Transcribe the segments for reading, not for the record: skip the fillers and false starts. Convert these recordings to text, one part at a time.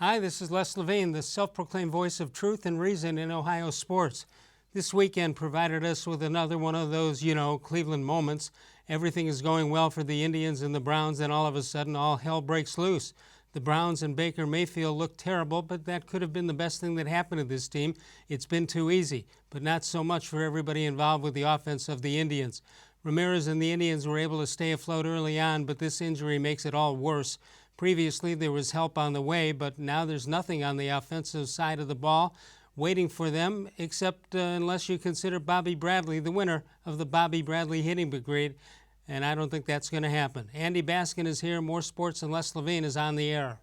Hi, this is Les-Levine, the self-proclaimed voice of truth and reason in Ohio sports. This weekend provided us with another one of those, Cleveland moments. Everything is going well for the Indians and the Browns, and all of a sudden, all hell breaks loose. The Browns and Baker-Mayfield look terrible, but that could have been the best thing that happened to this team. It's been too easy, but not so much for everybody involved with the offense of the Indians. Ramirez and the Indians were able to stay afloat early on, but this injury makes it all worse. Previously, there was help on the way, but now there's nothing on the offensive side of the ball waiting for them, except unless you consider Bobby Bradley the winner of the Bobby Bradley hitting brigade, and I don't think that's going to happen. Andy Baskin is here. More Sports and Les-Levine is on the air.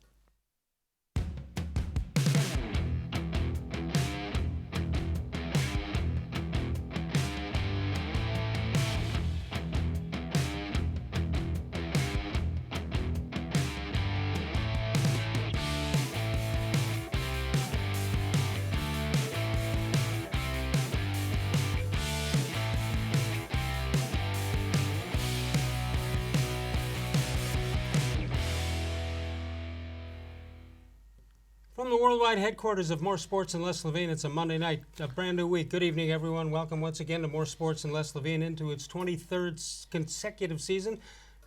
From the worldwide headquarters of More Sports and Les-Levine, it's a Monday night, a brand new week. Good evening, everyone. Welcome once again to More Sports and Les-Levine into its 23rd consecutive season.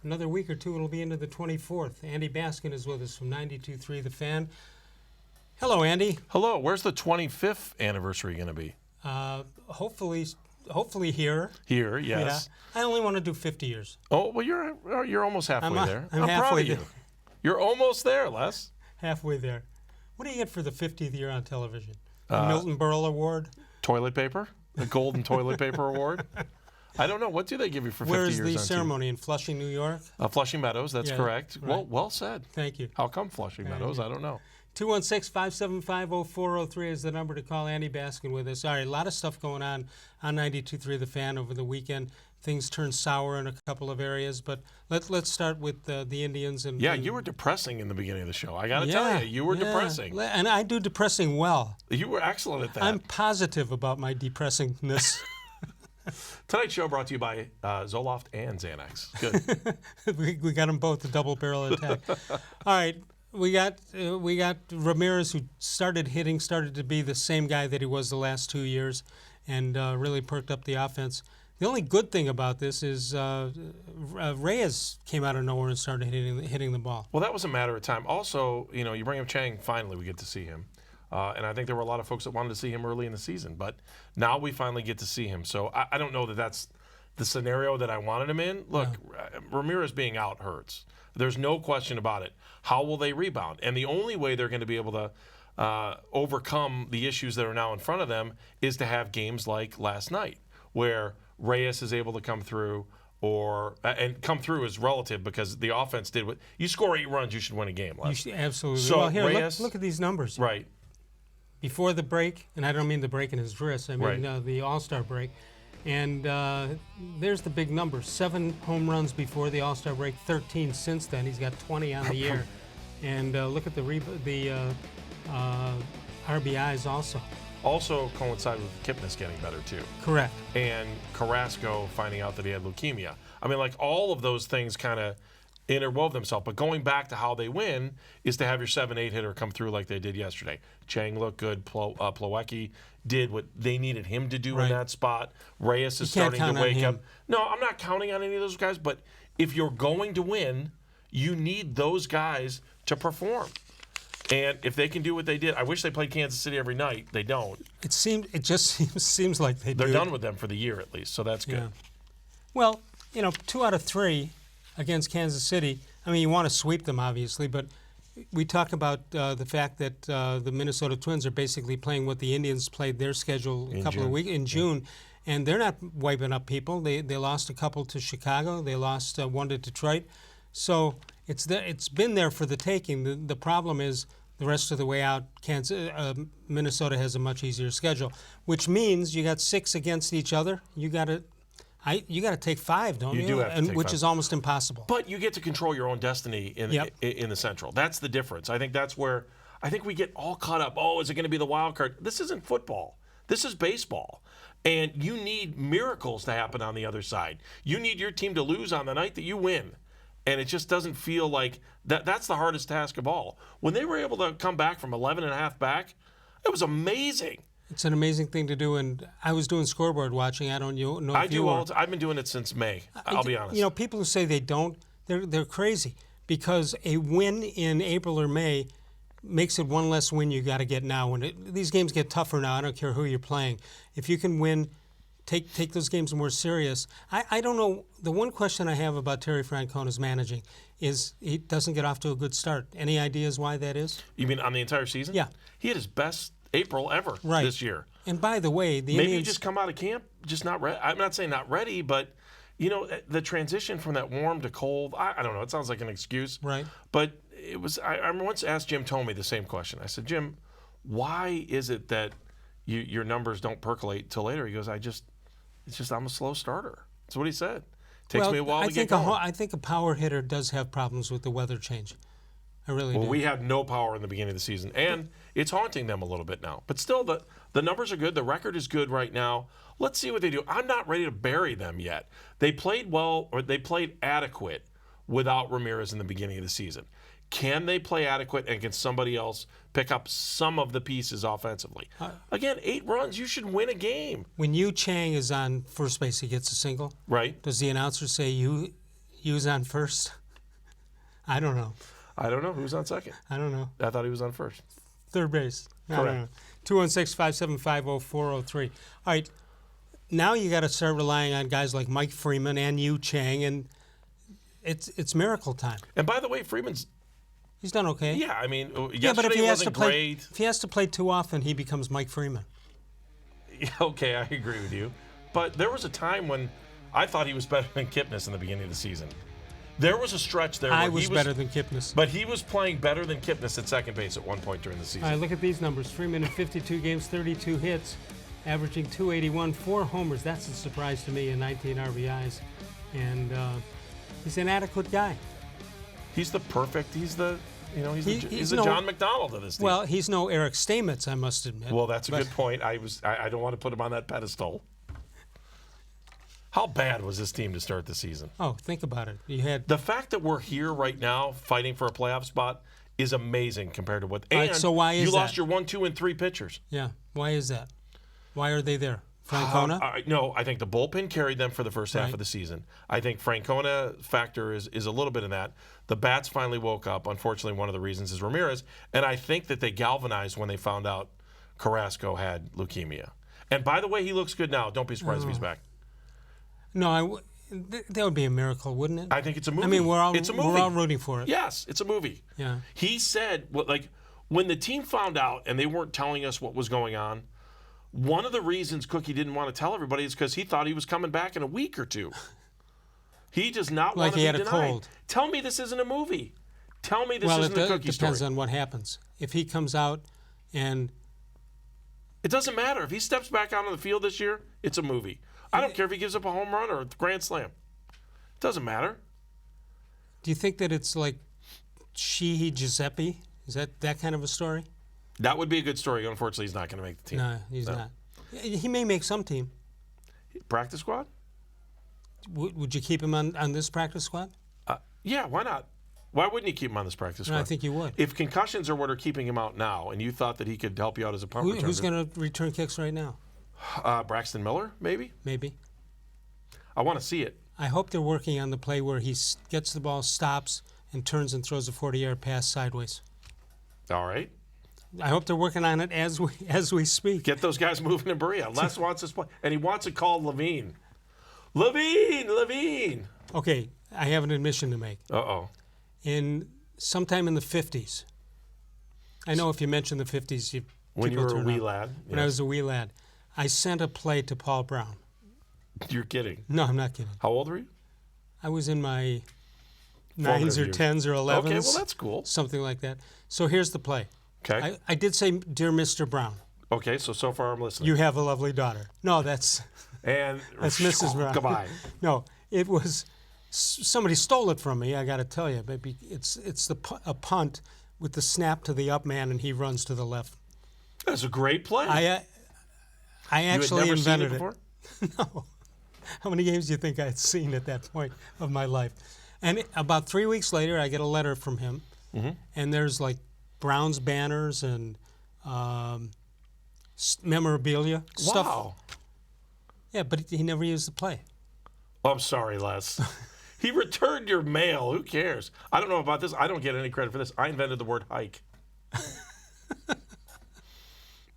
Another week or two, it'll be into the 24th. Andy Baskin is with us from 92.3 The Fan. Hello, Andy. Hello. Where's the 25th anniversary going to be? Hopefully here. Here, yes. Yeah. I only want to do 50 years. Oh, well, you're almost halfway there. I'm halfway proud of you. there. You're almost there, Les. Halfway there. What do you get for the 50th year on television? The Milton Berle Award? Toilet paper? The Golden Toilet Paper Award? I don't know. What do they give you for 50 years? Where is the ceremony? In Flushing, New York? Flushing Meadows, that's correct. Right. Well said. Thank you. How come Flushing Meadows? I don't know. 216-575-0403 is the number to call. Andy Baskin with us. All right, a lot of stuff going on 92.3 The Fan over the weekend. Things turned sour in a couple of areas, but let's start with the Indians. You were depressing in the beginning of the show. I got to tell you were depressing. And I do depressing well. You were excellent at that. I'm positive about my depressingness. Tonight's show brought to you by Zoloft and Xanax. Good. we got them both, the double barrel attack. All right. We got Ramirez, who started to be the same guy that he was the last 2 years, and really perked up the offense. The only good thing about this is Reyes came out of nowhere and started hitting the ball. Well, that was a matter of time. Also, you bring up Chang, finally we get to see him. And I think there were a lot of folks that wanted to see him early in the season, but now we finally get to see him. So I don't know that that's the scenario that I wanted him in. Look, Ramirez being out hurts. There's no question about it. How will they rebound? And the only way they're going to be able to overcome the issues that are now in front of them is to have games like last night, where Reyes is able to come through, and come through is relative because the offense did what you score 8 runs, you should win a game. Absolutely. So well, here, Reyes, look at these numbers. Right. Before the break, and I don't mean the break in his wrist, I mean the All-Star break. And there's the big number: 7 home runs before the All-Star break, 13 since then. He's got 20 on the year. And look at the RBIs also. Also coincided with Kipnis getting better, too. Correct. And Carrasco finding out that he had leukemia. I mean, all of those things kind of interwove themselves. But going back to how they win is to have your 7-8 hitter come through like they did yesterday. Chang looked good. Plawecki did what they needed him to do in that spot. Reyes is starting to wake up. No, I'm not counting on any of those guys. But if you're going to win, you need those guys to perform. And if they can do what they did, I wish they played Kansas City every night. They don't. It just seems like they do. They're done with them for the year at least, so that's good. Yeah. Well, 2 out of 3 against Kansas City. I mean, you want to sweep them, obviously, but we talk about the fact that the Minnesota Twins are basically playing what the Indians played their schedule a couple of weeks in June, and they're not wiping up people. They lost a couple to Chicago. They lost 1 to Detroit. So it's been there for the taking. The problem is the rest of the way out, Minnesota has a much easier schedule, which means you got 6 against each other. You got to take 5, don't you? You do have to take 5. Which is almost impossible. But you get to control your own destiny in the Central. That's the difference. I think that's where we get all caught up. Oh, is it going to be the wild card? This isn't football. This is baseball. And you need miracles to happen on the other side. You need your team to lose on the night that you win. And it just doesn't feel like that's the hardest task of all. When they were able to come back from 11 and a half back, it was amazing. It's an amazing thing to do, and I was doing scoreboard watching. I don't know if I do were. all. I've been doing it since May. I'll be honest. You know, people who say they don't, they're crazy, because a win in April or May makes it one less win you got to get now. These games get tougher now, I don't care who you're playing. If you can win, take those games more serious. I don't know. The one question I have about Terry Francona's managing is he doesn't get off to a good start. Any ideas why that is? You mean on the entire season? Yeah. He had his best April ever this year. And by the way, the Maybe Indians, you just come out of camp just not ready. I'm not saying not ready, but you know the transition from that warm to cold. I don't know. It sounds like an excuse, right? But it was. I once asked Jim Thome the same question. I said, Jim, why is it that your numbers don't percolate till later? He goes, it's just I'm a slow starter. That's what he said. Takes me a while to get going. I think a power hitter does have problems with the weather change. I really do. Well, we had no power in the beginning of the season, and it's haunting them a little bit now. But still, the numbers are good. The record is good right now. Let's see what they do. I'm not ready to bury them yet. They played well, or they played adequate without Ramirez in the beginning of the season. Can they play adequate, and can somebody else pick up some of the pieces offensively? Again, 8 runs, you should win a game. When Yu-Chang is on first base, he gets a single. Right. Does the announcer say Yu's on first? I don't know. I don't know. Who's on second? I don't know. I thought he was on first. Third base. I don't know. 216-575-0403. All right. Now you got to start relying on guys like Mike-Freeman and Yu-Chang, and it's miracle time. And by the way, Freeman's... He's done okay. Yeah, I mean, but if he has to play, great. if he has to play too often, he becomes Mike-Freeman. Okay, I agree with you. But there was a time when I thought he was better than Kipnis in the beginning of the season. There was a stretch there where I was better than Kipnis. But he was playing better than Kipnis at second base at one point during the season. All right, look at these numbers. Freeman in 52 games, 32 hits, averaging 281, 4 homers. That's a surprise to me, and 19 RBIs. And he's an adequate guy. He's the no, John McDonald of this team. Well, he's no Eric Stamets, I must admit. Well, that's a good point. I don't want to put him on that pedestal. How bad was this team to start the season? Oh, think about it. You had the fact that we're here right now fighting for a playoff spot is amazing compared to what. And right, so why is you that? lost your 1, 2, and 3 pitchers? Yeah. Why is that? Why are they there? Francona? No, I think the bullpen carried them for the first half Right. of the season. I think Francona factor is a little bit in that. The bats finally woke up. Unfortunately, one of the reasons is Ramirez. And I think that they galvanized when they found out Carrasco had leukemia. And by the way, he looks good now. Don't be surprised if he's back. No, that would be a miracle, wouldn't it? I think it's a movie. I mean, we're all rooting for it. Yes, it's a movie. Yeah. He said, when the team found out and they weren't telling us what was going on, one of the reasons Cookie didn't want to tell everybody is because he thought he was coming back in a week or two. He does not want to be denied. Like he had a cold. Tell me this isn't a movie. Tell me this isn't a Cookie it depends story. on what happens. If he comes out and... It doesn't matter. If he steps back out on the field this year, it's a movie. I don't care if he gives up a home run or a grand slam. It doesn't matter. Do you think that it's like Sheehy Giuseppe? Is that kind of a story? That would be a good story. Unfortunately, he's not going to make the team. No, he's not. He may make some team. Practice squad? Would you keep him on this practice squad? Yeah, why not? Why wouldn't you keep him on this practice squad? No, I think you would. If concussions are what are keeping him out now, and you thought that he could help you out as a punt returner. Who's going to return kicks right now? Braxton Miller, maybe? Maybe. I want to see it. I hope they're working on the play where he gets the ball, stops, and turns and throws a 40-yard pass sideways. All right. I hope they're working on it as we speak. Get those guys moving in Berea. Les wants this play, and he wants it called Levine. Levine! Okay, I have an admission to make. Uh-oh. Sometime in the 50s, I know if you mention the 50s, when you were a wee lad. When I was a wee lad, I sent a play to Paul Brown. You're kidding. No, I'm not kidding. How old were you? I was in my 9s or 10s or 11s. Okay, well, that's cool. Something like that. So here's the play. Okay. I did say, Dear Mr. Brown. Okay, so far I'm listening. You have a lovely daughter. No, that's Mrs. Brown. Goodbye. No, it was somebody stole it from me. I got to tell you, baby, it's a punt with the snap to the up man, and he runs to the left. That's a great play. I actually you had never invented seen it before? No. How many games do you think I had seen at that point of my life? And about 3 weeks later, I get a letter from him, and there's like Browns banners and memorabilia stuff. Wow. Yeah, but he never used the play. Oh, I'm sorry, Les. He returned your mail. Who cares? I don't know about this. I don't get any credit for this. I invented the word hike.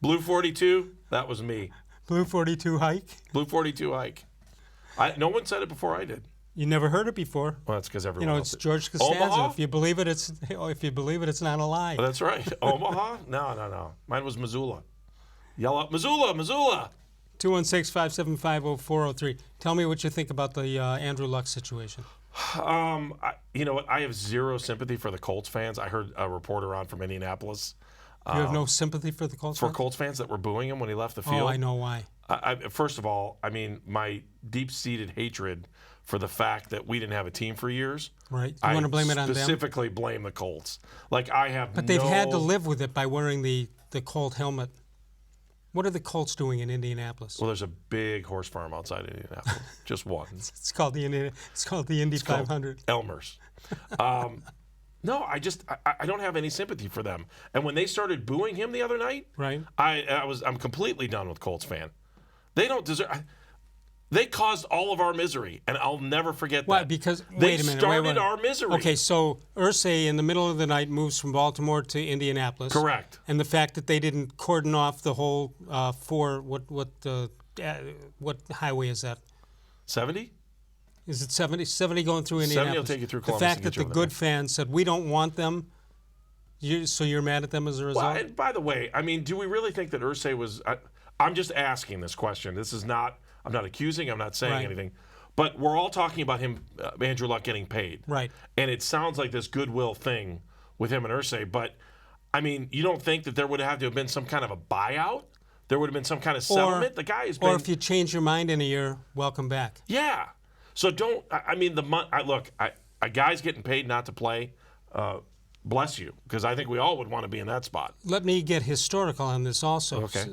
Blue 42, that was me. Blue 42 hike? Blue 42 hike. No one said it before I did. You never heard it before. Well, that's because everyone else It's did. George Costanza. Omaha? If you believe it, it's not a lie. Oh, that's right. Omaha? No. Mine was Missoula. Yell out, Missoula! 216-575-0403. Tell me what you think about the Andrew Luck situation. You know what? I have zero sympathy for the Colts fans. I heard a reporter on from Indianapolis. You have no sympathy for the Colts For fans? Colts fans that were booing him when he left the field. Oh, I know why. First of all, I mean, my deep-seated hatred for the fact that we didn't have a team for years. Right. You want to blame it on them? Specifically blame the Colts. Like, I have But they've had to live with it by wearing the Colt helmet. What are the Colts doing in Indianapolis? Well, there's a big horse farm outside Indianapolis. Just one. It's called the Indy 500. Elmer's. No, I don't have any sympathy for them. And when they started booing him the other night, Right. I'm completely done with Colts fan. They don't deserve. They caused all of our misery, and I'll never forget Why? that. Because they wait a minute. started our misery. Okay, so Irsay in the middle of the night moves from Baltimore to Indianapolis. Correct. And the fact that they didn't cordon off the whole what highway is that? 70? Is it 70? 70 going through 70 Indianapolis. will take you through The Columbus fact and that get you the over good there. fans said we don't want them. So you're mad at them as a result? Well, and by the way, I mean, do we really think that Irsay was? I'm just asking this question. This is not. I'm not accusing. I'm not saying Right. anything. But we're all talking about him, Andrew Luck, getting paid. Right. And it sounds like this goodwill thing with him and Irsay. But I mean, you don't think that there would have to have been some kind of a buyout? There would have been some kind of settlement. The guy has been. Or if you change your mind in a year, welcome back. Yeah. So don't. I mean, look. A guy's getting paid not to play. Bless you, because I think we all would want to be in that spot. Let me get historical on this also. Okay.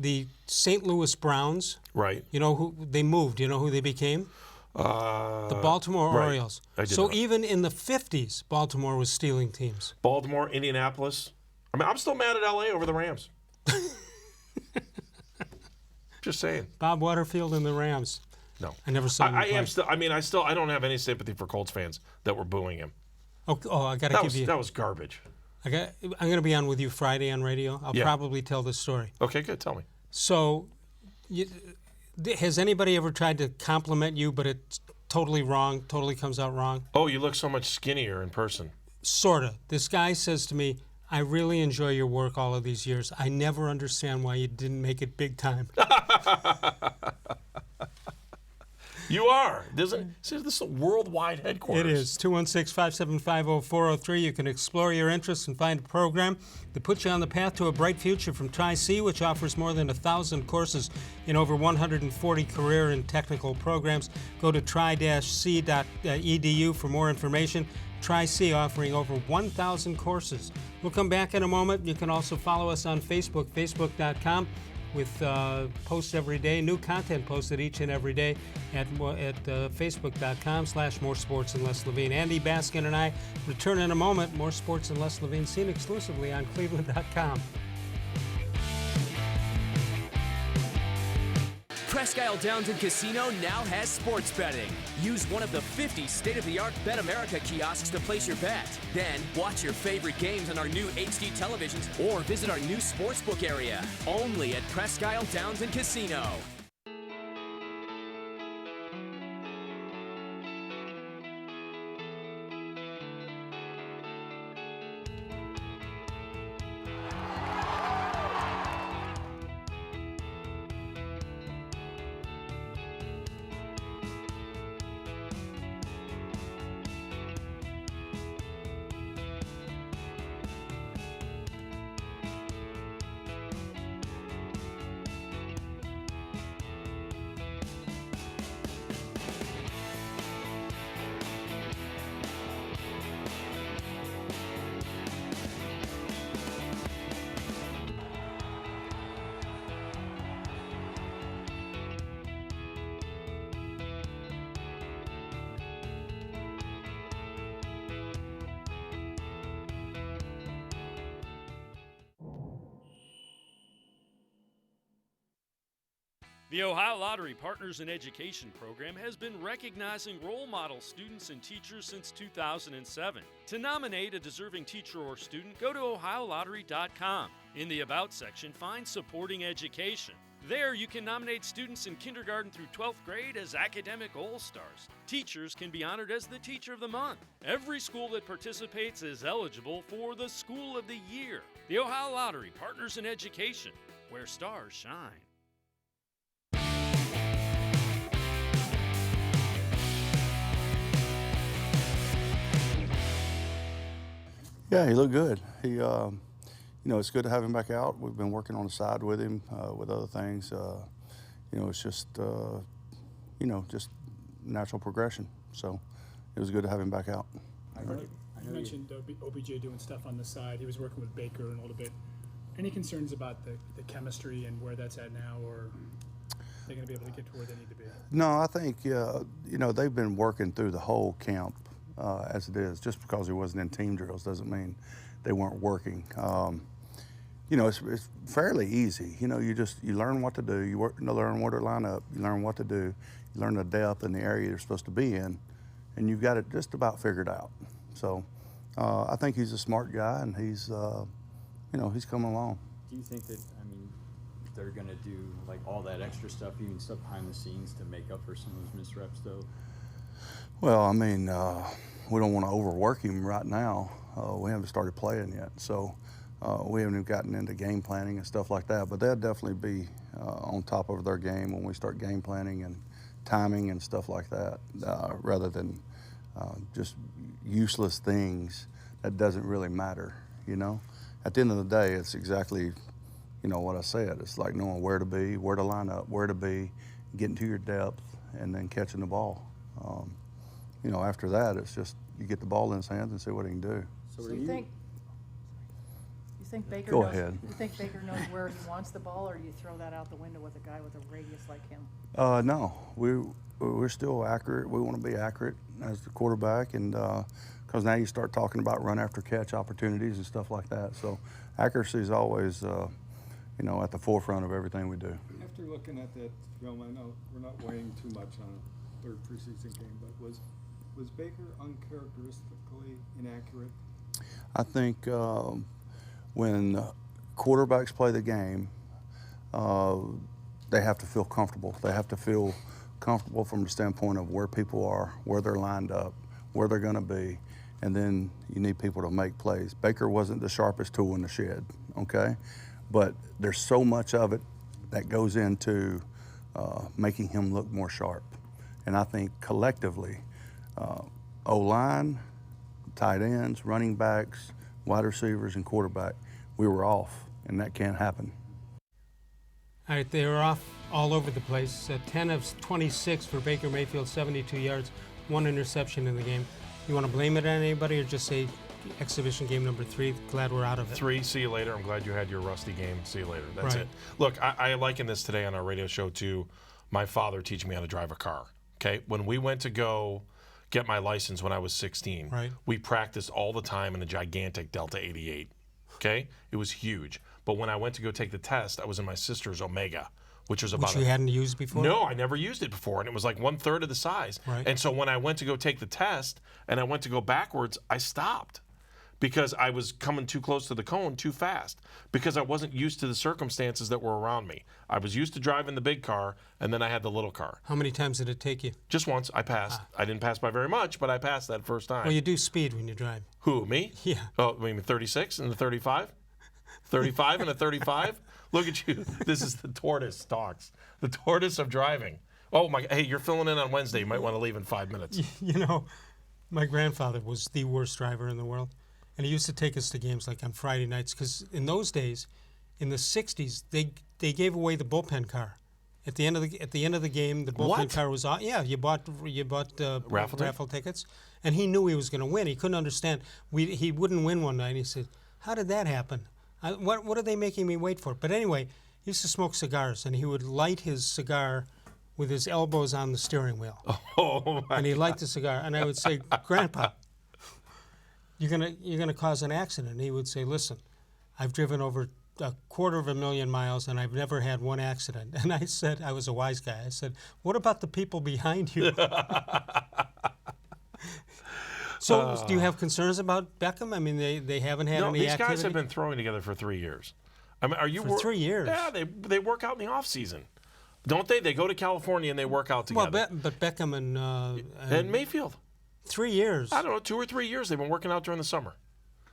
The St. Louis Browns, Right. you know who they moved, you know who they became? The Baltimore right. Orioles. I did So know. even in the 50s, Baltimore was stealing teams. Baltimore, Indianapolis. I mean, I'm still mad at LA over the Rams. Just saying. Bob Waterfield and the Rams. No. I never saw them I play. am still. I mean, I don't have any sympathy for Colts fans that were booing him. Oh, I got to give you. That was garbage. I'm going to be on with you Friday on radio. I'll Yeah. probably tell this story. Okay, good. Tell me. So, has anybody ever tried to compliment you, but it's totally wrong, totally comes out wrong? Oh, you look so much skinnier in person. Sorta. This guy says to me, I really enjoy your work all of these years. I never understand why you didn't make it big time. You are. This is a worldwide headquarters. It is. 216-575-0403. You can explore your interests and find a program that puts you on the path to a bright future from Tri-C, which offers more than 1,000 courses in over 140 career and technical programs. Go to tri-c.edu for more information. Tri-C offering over 1,000 courses. We'll come back in a moment. You can also follow us on Facebook, facebook.com. with posts every day, new content posted each and every day at facebook.com/more-sports-and-les-levine. Andy Baskin and I return in a moment. More Sports and Les Levine, seen exclusively on cleveland.com. Presque Isle Downton Casino now has sports betting. Use one of the 50 state-of-the-art Bet America kiosks to place your bet. Then, watch your favorite games on our new HD televisions or visit our new sportsbook area. Only at Presque Isle Downton Casino. The Ohio Lottery Partners in Education program has been recognizing role model students and teachers since 2007. To nominate a deserving teacher or student, go to ohiolottery.com. In the About section, find Supporting Education. There, you can nominate students in kindergarten through 12th grade as academic all-stars. Teachers can be honored as the Teacher of the Month. Every school that participates is eligible for the School of the Year. The Ohio Lottery Partners in Education, where stars shine. Yeah, he looked good. He, it's good to have him back out. We've been working on the side with him with other things. It's just, just natural progression. So it was good to have him back out. You mentioned OBJ doing stuff on the side. He was working with Baker a little bit. Any concerns about the chemistry and where that's at now, or are they going to be able to get to where they need to be? No, I think, they've been working through the whole camp as it is. Just because he wasn't in team drills doesn't mean they weren't working. It's fairly easy. You learn what to do. You learn where to line up. You learn what to do. You learn the depth and the area you're supposed to be in, and you've got it just about figured out. So I think he's a smart guy, and he's coming along. Do you think that, they're going to do like all that extra stuff, even stuff behind the scenes, to make up for some of those missed reps, though? Well, we don't want to overwork him right now. We haven't started playing yet, so we haven't even gotten into game planning and stuff like that. But they'll definitely be on top of their game when we start game planning and timing and stuff like that, rather than just useless things that doesn't really matter, At the end of the day, it's exactly, what I said. It's like knowing where to be, where to line up, where to be, getting to your depth, and then catching the ball. After that, it's just you get the ball in his hands and see what he can do. So you think Baker Go knows, ahead. You think Baker knows where he wants the ball, or do you throw that out the window with a guy with a radius like him? No, we're still accurate. We want to be accurate as the quarterback, and because now you start talking about run after catch opportunities and stuff like that. So accuracy is always, at the forefront of everything we do. After looking at that film, I know we're not weighing too much on a third preseason game, but was Baker uncharacteristically inaccurate? I think when quarterbacks play the game, they have to feel comfortable. They have to feel comfortable from the standpoint of where people are, where they're lined up, where they're going to be, and then you need people to make plays. Baker wasn't the sharpest tool in the shed, okay? But there's so much of it that goes into making him look more sharp. And I think collectively, O-line, tight ends, running backs, wide receivers, and quarterback, we were off, and that can't happen. All right, they were off all over the place. 10 of 26 for Baker-Mayfield, 72 yards, 1 interception in the game. You want to blame it on anybody, or just say exhibition game number 3, glad we're out of it? 3, see you later. I'm glad you had your rusty game. See you later. That's Right. it. Look, I likened this today on our radio show to my father teaching me how to drive a car. Okay, when we went to go get my license when I was 16, Right. we practiced all the time in a gigantic Delta 88. Okay, it was huge. But when I went to go take the test, I was in my sister's Omega, which was about Which you hadn't used before? No, I never used it before, and it was like 1/3 of the size. Right. And so when I went to go take the test and I went to go backwards, I stopped because I was coming too close to the cone too fast because I wasn't used to the circumstances that were around me. I was used to driving the big car, and then I had the little car. How many times did it take you? Just once, I passed. I didn't pass by very much, but I passed that first time. Well, you do speed when you drive. Who, me? Yeah. Oh, I mean 36 and the 35? 35 and a 35? Look at you. This is the tortoise talks. The tortoise of driving. Oh, my. Hey, you're filling in on Wednesday. You might want to leave in 5 minutes. My grandfather was the worst driver in the world. And he used to take us to games like on Friday nights, because in those days, in the 60s, they gave away the bullpen car. At the end of the game, the bullpen car was on. Yeah, you bought raffle tickets, and he knew he was going to win. He couldn't understand. He wouldn't win one night. And he said, "How did that happen? What are they making me wait for?" But anyway, he used to smoke cigars, and he would light his cigar with his elbows on the steering wheel. Oh my! And he'd light the cigar, and I would say, "Grandpa, you're gonna cause an accident." And he would say, "Listen, I've driven over 250,000 miles, and I've never had one accident. And I said, I was a wise guy. I said, what about the people behind you? So do you have concerns about Beckham? I mean, they haven't had any these activity? guys have been throwing together for 3 years. I mean, are you For 3 years? Yeah, they work out in the off season, don't they? They go to California and they work out together. Well, but Beckham and Mayfield. 3 years. I don't know, 2 or 3 years. They've been working out during the summer.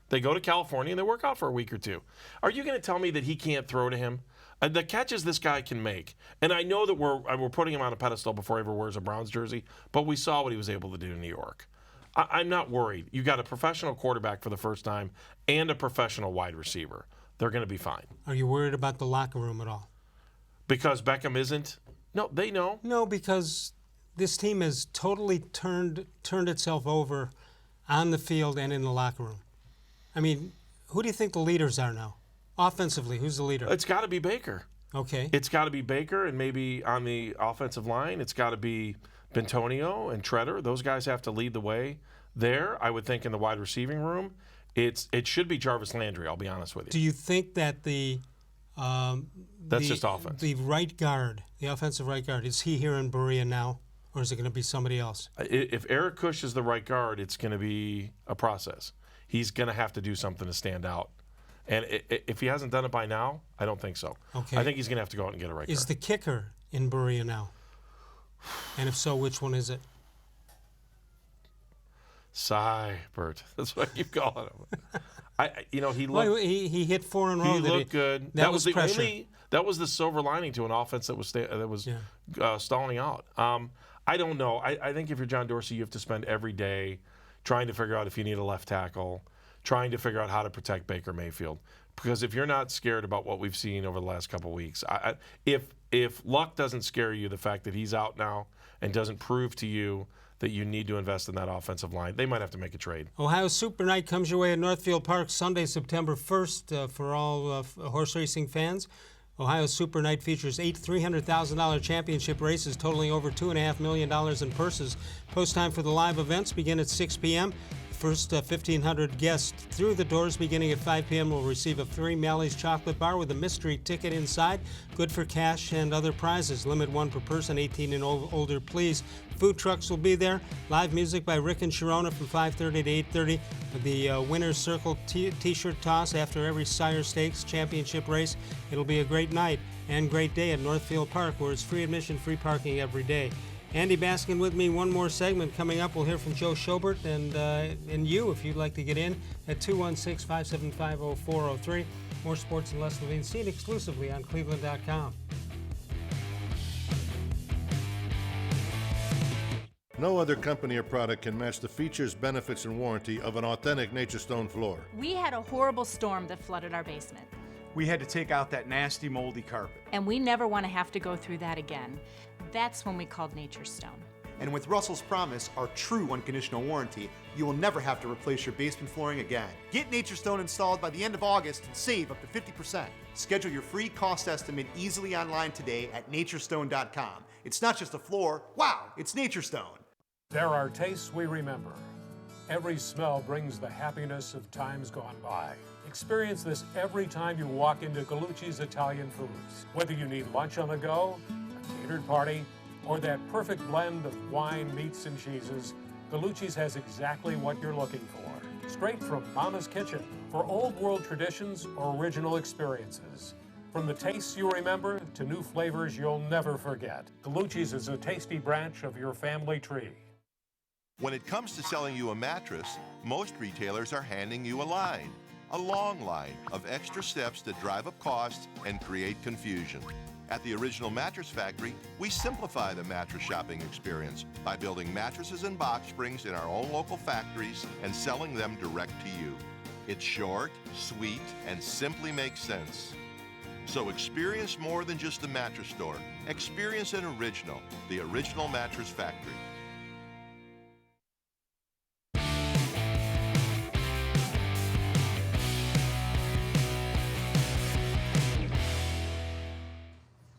They go to California and they work out for a week or two. Are you going to tell me that he can't throw to him? The catches this guy can make, and I know that we're putting him on a pedestal before he ever wears a Browns jersey, but we saw what he was able to do in New York. I'm not worried. You got a professional quarterback for the first time and a professional wide receiver. They're going to be fine. Are you worried about the locker room at all? Because Beckham isn't? No, they know. No, because this team has totally turned itself over on the field and in the locker room. I mean, who do you think the leaders are now? Offensively, who's the leader? It's got to be Baker. Okay. It's got to be Baker, and maybe on the offensive line, it's got to be Bentonio and Treader. Those guys have to lead the way there. I would think in the wide receiving room, it should be Jarvis Landry, I'll be honest with you. Do you think that That's just offense. The right guard, the offensive right guard, is he here in Berea now, or is it going to be somebody else? If Eric Kush is the right guard, it's going to be a process. He's going to have to do something to stand out. And if he hasn't done it by now, I don't think so. Okay. I think he's going to have to go out and get a right guard. Is the kicker in Berea now? And if so, which one is it? Bert. That's what you call him. He looked. Well, he hit 4 in a row. He looked good. That was the pressure. That was the silver lining to an offense that was stalling out. I don't know. I think if you're John Dorsey, you have to spend every day trying to figure out if you need a left tackle, trying to figure out how to protect Baker Mayfield. Because if you're not scared about what we've seen over the last couple of weeks, if Luck doesn't scare you, the fact that he's out now and doesn't prove to you that you need to invest in that offensive line, they might have to make a trade. Ohio Super Night comes your way at Northfield Park Sunday, September 1st for all horse racing fans. Ohio Super Night features 8 $300,000 championship races totaling over $2.5 million in purses. Post time for the live events begin at 6 p.m. First 1,500 guests through the doors beginning at 5 p.m. will receive a free Mally's chocolate bar with a mystery ticket inside. Good for cash and other prizes. Limit 1 per person, 18 and older, please. Food trucks will be there. Live music by Rick and Sharona from 5:30 to 8:30. The Winner's Circle T-shirt toss after every Sire Stakes championship race. It'll be a great night and great day at Northfield Park, where it's free admission, free parking every day. Andy Baskin with me. One more segment coming up. We'll hear from Joe-Schobert and you, if you'd like to get in, at 216-575-0403. More Sports and Les-Levine, seen exclusively on cleveland.com. No other company or product can match the features, benefits, and warranty of an authentic Nature Stone floor. We had a horrible storm that flooded our basement. We had to take out that nasty moldy carpet. And we never want to have to go through that again. That's when we called Nature Stone. And with Russell's Promise, our true unconditional warranty, you will never have to replace your basement flooring again. Get Nature Stone installed by the end of August and save up to 50%. Schedule your free cost estimate easily online today at naturestone.com. It's not just a floor, wow, it's Nature Stone. There are tastes we remember. Every smell brings the happiness of times gone by. Experience this every time you walk into Gallucci's Italian Foods. Whether you need lunch on the go, a catered party, or that perfect blend of wine, meats, and cheeses, Gallucci's has exactly what you're looking for. Straight from Mama's Kitchen for old world traditions or original experiences. From the tastes you remember to new flavors you'll never forget. Gallucci's is a tasty branch of your family tree. When it comes to selling you a mattress, most retailers are handing you a long line of extra steps that drive up costs and create confusion. At the Original Mattress Factory, we simplify the mattress shopping experience by building mattresses and box springs in our own local factories and selling them direct to you. It's short, sweet, and simply makes sense. So experience more than just a mattress store. Experience an original, the Original Mattress Factory.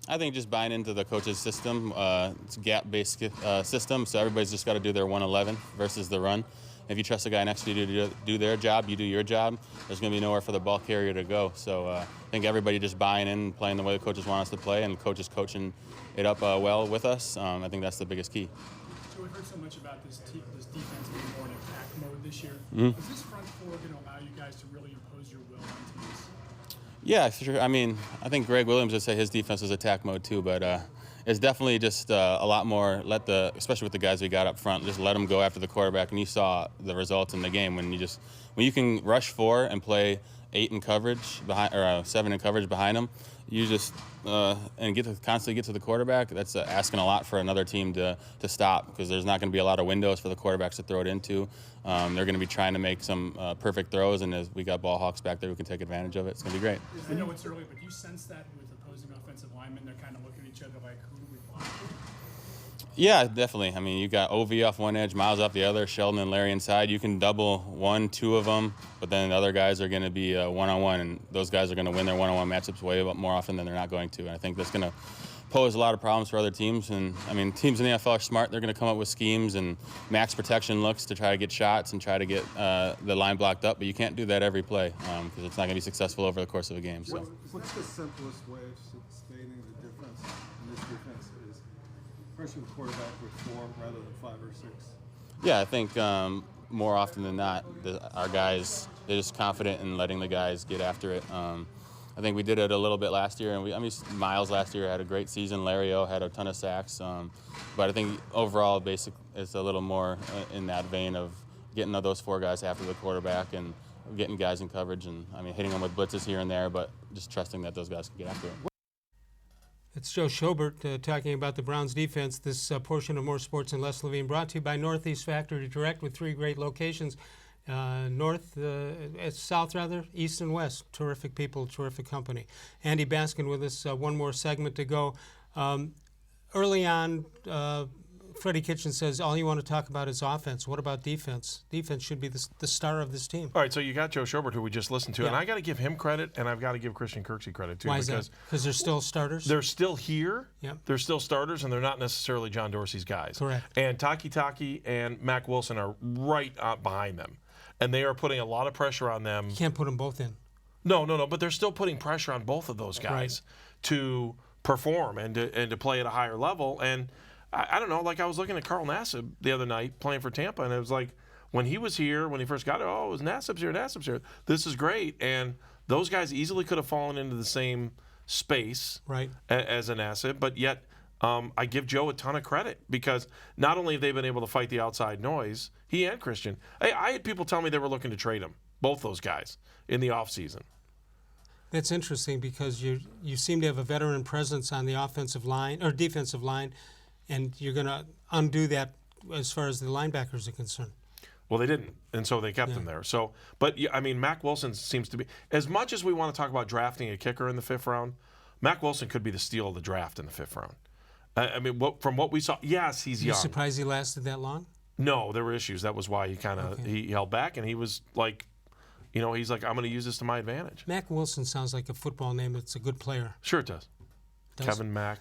I think just buying into the coach's system. It's a gap-based system, so everybody's just got to do their 111 versus the run. If you trust the guy next to you to do their job, you do your job. There's going to be nowhere for the ball carrier to go. So I think everybody just buying in, playing the way the coaches want us to play, and the coaches coaching it up well with us. I think that's the biggest key. So we've heard so much about this defense being more in attack mode this year. Mm-hmm. Is this front four going to allow you guys to really impose your will on teams? Yeah, for sure. I mean, I think Greg Williams would say his defense is attack mode too, but it's definitely just a lot more especially with the guys we got up front, just let them go after the quarterback. And you saw the results in the game when you can rush 4 and play 8 in coverage behind, or 7 in coverage behind them. You just and constantly get to the quarterback. That's asking a lot for another team to stop, because there's not going to be a lot of windows for the quarterbacks to throw it into. They're going to be trying to make some perfect throws, and as we got ball hawks back there who can take advantage of it, it's going to be great. I know it's early, but do you sense that with opposing offensive linemen, they're kind of looking at each other like, who do we block? Yeah, definitely. I mean, you got OV off one edge, Miles off the other, Sheldon and Larry inside. You can double 1, 2 of them, but then the other guys are going to be one-on-one, and those guys are going to win their one-on-one matchups way more often than they're not going to. And I think that's going to pose a lot of problems for other teams. And, I mean, teams in the NFL are smart. They're going to come up with schemes and max protection looks to try to get shots and try to get the line blocked up, but you can't do that every play because it's not going to be successful over the course of a game. So. What's the simplest way of stating the difference in this defense is pressure the quarterback with 4 rather than 5 or 6? Yeah, I think more often than not, our guys, they're just confident in letting the guys get after it. I think we did it a little bit last year, and Miles last year had a great season. Larry O had a ton of sacks, but I think overall, it's a little more in that vein of getting those 4 guys after the quarterback and getting guys in coverage, and hitting them with blitzes here and there, but just trusting that those guys can get after it. It's Joe-Schobert talking about the Browns defense. This portion of More Sports and Les-Levine brought to you by Northeast Factory Direct with 3 great locations. South, east and west. Terrific people, terrific company. Andy-Baskin with us, one more segment to go. Early on, freddie-kitchens says all you want to talk about is offense. What about defense? Defense should be the star of this team. All right, so you got Joe-Schobert, who we just listened to, yeah. and I got to give him credit, and I've got to give Christian Kirksey credit too. Why is that? Because they're still starters? They're still here. Yep. They're still starters, and they're not necessarily John Dorsey's guys. Correct. And Taki and Mac Wilson are right behind them, and they are putting a lot of pressure on them. You can't put them both in. No, but they're still putting pressure on both of those guys to perform and to play at a higher level. And I don't know, like I was looking at Carl Nassib the other night playing for Tampa, and it was like when he was here, when he first got it, it was Nassib's here. This is great. And those guys easily could have fallen into the same space as a Nassib, but yet I give Joe a ton of credit because not only have they been able to fight the outside noise, he and Christian. I had people tell me they were looking to trade him, both those guys, in the offseason. That's interesting because you seem to have a veteran presence on the offensive line or defensive line, and you're going to undo that as far as the linebackers are concerned. Well, they didn't, and so they kept him there. So, but I mean, Mac Wilson seems to be, as much as we want to talk about drafting a kicker in the 5th round, Mac Wilson could be the steal of the draft in the 5th round. I mean, from what we saw, yes, he's young. You surprised he lasted that long? No, there were issues. That was why he kind of he held back, and he was like, he's like, I'm going to use this to my advantage. Mac Wilson sounds like a football name. It's a good player. Sure it does. Kevin Mac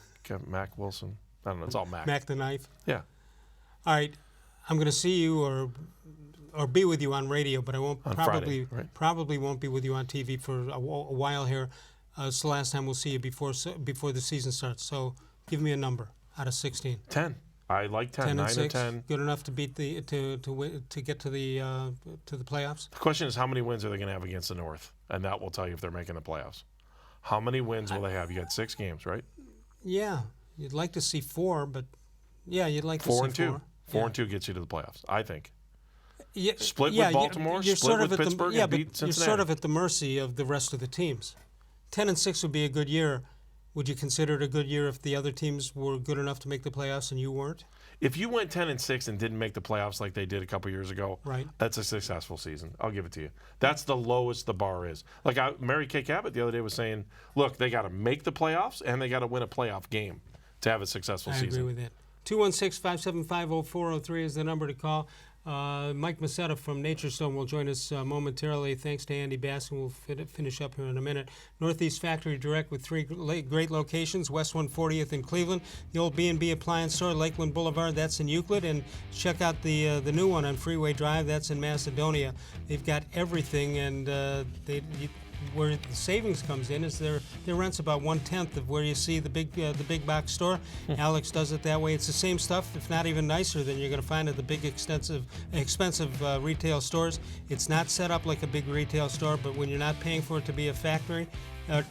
Wilson. I don't know. It's all Mac. Mac the Knife. Yeah. All right. I'm going to see you or be with you on radio, but I won't probably won't be with you on TV for a while here. It's the last time we'll see you before the season starts. So give me a number out of 16. 10. I like 10. 9 or 10. Good enough to beat to get to the playoffs. The question is, how many wins are they going to have against the North, and that will tell you if they're making the playoffs. How many wins will they have? You got 6 games, right? Yeah, you'd like to see 4, but yeah, you'd like to see 4 and 2. 4. 4 and 2 gets you to the playoffs, I think. Yeah, split with Baltimore, split with Pittsburgh, and beat Cincinnati. You're sort of at the mercy of the rest of the teams. 10-6 would be a good year. Would you consider it a good year if the other teams were good enough to make the playoffs and you weren't? If you went 10-6 and didn't make the playoffs like they did a couple years ago, that's a successful season. I'll give it to you. That's the lowest the bar is. Like Mary Kay Cabot the other day was saying, look, they got to make the playoffs and they got to win a playoff game to have a successful season. I agree with that. 216-575-0403 is the number to call. Mike-Masetta from Nature Stone will join us momentarily. Thanks to Andy Baskin. We'll finish up here in a minute. Northeast Factory Direct with 3 great locations. West 140th in Cleveland. The old B&B Appliance Store, Lakeland Boulevard, that's in Euclid. And check out the new one on Freeway Drive, that's in Macedonia. They've got everything, and where the savings comes in is their rent's about 1/10 of where you see the big box store. Alex does it that way. It's the same stuff, if not even nicer, than you're going to find at the big expensive retail stores. It's not set up like a big retail store, but when you're not paying for it to be a factory,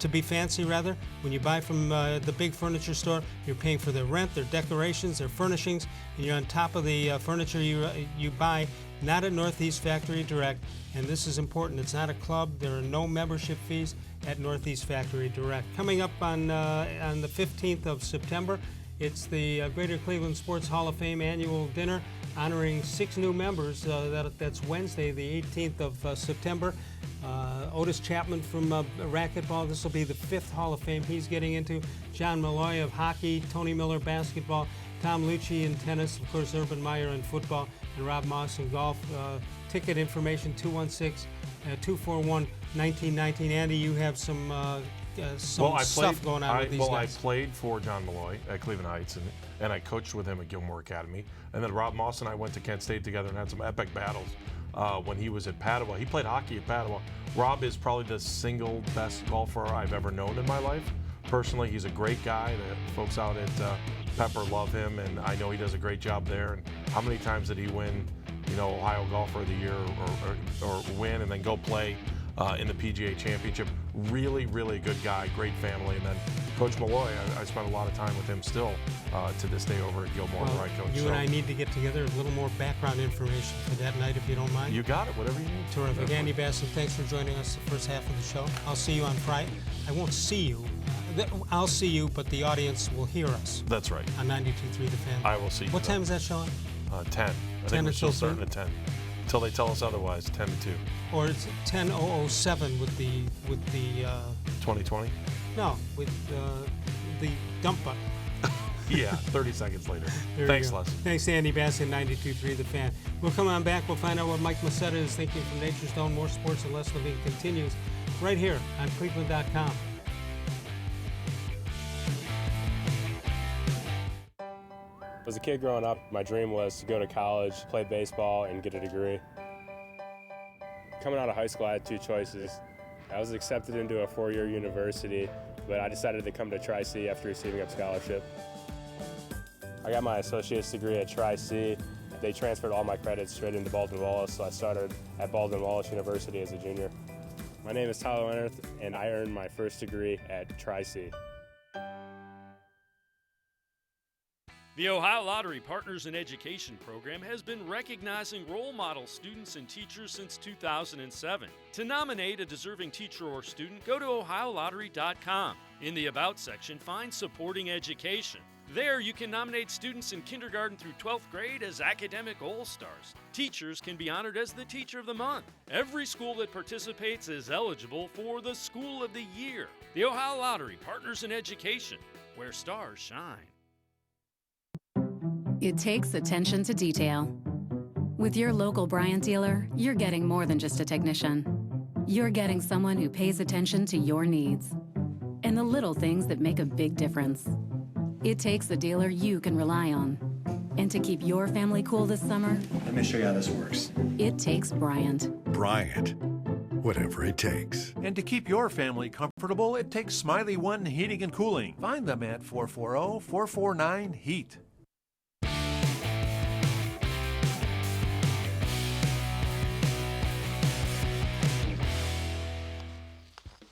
to be fancy rather, when you buy from the big furniture store, you're paying for their rent, their decorations, their furnishings, and you're on top of the furniture you buy. Not at Northeast Factory Direct, and this is important. It's not a club. There are no membership fees at Northeast Factory Direct. Coming up on the 15th of September, it's the Greater Cleveland Sports Hall of Fame annual dinner honoring 6 new members. That's Wednesday, the 18th of September. Otis Chapman from racquetball. This will be the 5th Hall of Fame he's getting into. John Malloy of hockey, Tony Miller basketball, Tom Lucci in tennis, of course Urban Meyer in football, and Rob Moss in golf. Ticket information 216-241-1919. Andy, you have some stuff going on with these guys. I played for John Malloy at Cleveland Heights, and I coached with him at Gilmore Academy. And then Rob Moss and I went to Kent State together and had some epic battles when he was at Padua. He played hockey at Padua. Rob is probably the single best golfer I've ever known in my life. Personally, he's a great guy. The folks out at Pepper love him, and I know he does a great job there. And how many times did he win, Ohio Golfer of the Year or win and then go play in the PGA Championship? Really, really good guy, great family. And then Coach Malloy, I spent a lot of time with him still to this day over at Gilmore, where I coach. You and I need to get together a little more background information for that night, if you don't mind. You got it, whatever you need. Terrific. Definitely. Andy Baskin, thanks for joining us the first half of the show. I'll see you on Friday. I won't see you. I'll see you, but the audience will hear us. That's right. On 92.3 The Fan. I will see you. What time is that show on? 10. I think we're still starting at 10. Until they tell us otherwise, 10 to 2. Or it's 10:007 with the 2020? No, with the dump button. Yeah, 30 seconds later. Thanks, Les. Thanks to Andy Baskin, 92.3 The Fan. We'll come on back. We'll find out what Mike-Masetta is thinking from Nature Stone. More Sports and Les-Levine continues right here on cleveland.com. As a kid growing up, my dream was to go to college, play baseball, and get a degree. Coming out of high school, I had 2 choices. I was accepted into a 4-year university, but I decided to come to Tri-C after receiving a scholarship. I got my associate's degree at Tri-C. They transferred all my credits straight into Baldwin-Wallace, so I started at Baldwin-Wallace University as a junior. My name is Tyler Leonard, and I earned my first degree at Tri-C. The Ohio Lottery Partners in Education program has been recognizing role model students and teachers since 2007. To nominate a deserving teacher or student, go to ohiolottery.com. In the About section, find Supporting Education. There, you can nominate students in kindergarten through 12th grade as academic all-stars. Teachers can be honored as the Teacher of the Month. Every school that participates is eligible for the School of the Year. The Ohio Lottery Partners in Education, where stars shine. It takes attention to detail. With your local Bryant dealer, you're getting more than just a technician. You're getting someone who pays attention to your needs and the little things that make a big difference. It takes a dealer you can rely on. And to keep your family cool this summer, let me show you how this works. It takes Bryant. Bryant. Whatever it takes. And to keep your family comfortable, it takes Smiley One Heating and Cooling. Find them at 440-449-HEAT.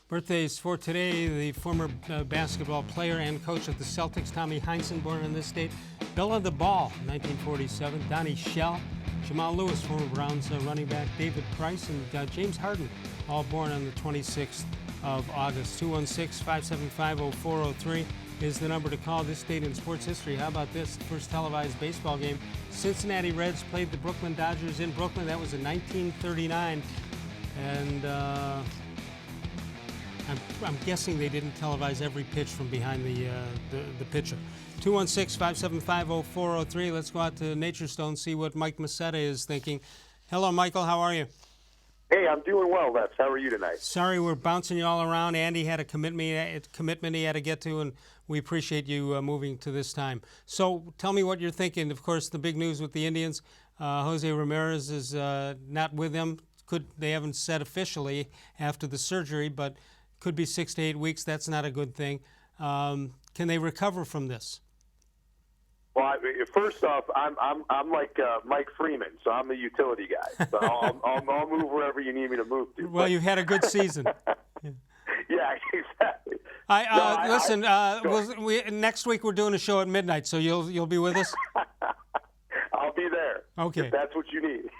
Birthdays for today, the former basketball player and coach of the Celtics, Tommy Heinsohn, born in this state. Bella the Ball, 1947. Donnie Shell, Jamal Lewis, former Browns running back. David Price and James Harden, all born on the 26th of August. 216-575-0403 is the number to call. This date in sports history. How about this? The first televised baseball game. Cincinnati Reds played the Brooklyn Dodgers in Brooklyn. That was in 1939. And I'm guessing they didn't televise every pitch from behind the pitcher. 216-575-0403. Let's go out to Nature Stone, see what Mike-Masetta is thinking. Hello, Michael. How are you? Hey, I'm doing well, Les. How are you tonight? Sorry we're bouncing you all around. Andy had a commitment he had to get to, and we appreciate you moving to this time. So tell me what you're thinking. Of course, the big news with the Indians, Jose-Ramirez is not with them. They haven't said officially after the surgery, but could be 6 to 8 weeks. That's not a good thing. Can they recover from this? Well, first off, I'm like Mike-Freeman, so I'm the utility guy. So I'll move wherever you need me to move to. Well, you've had a good season. Yeah, exactly. Listen, next week we're doing a show at midnight, so you'll be with us. I'll be there. Okay. If that's what you need.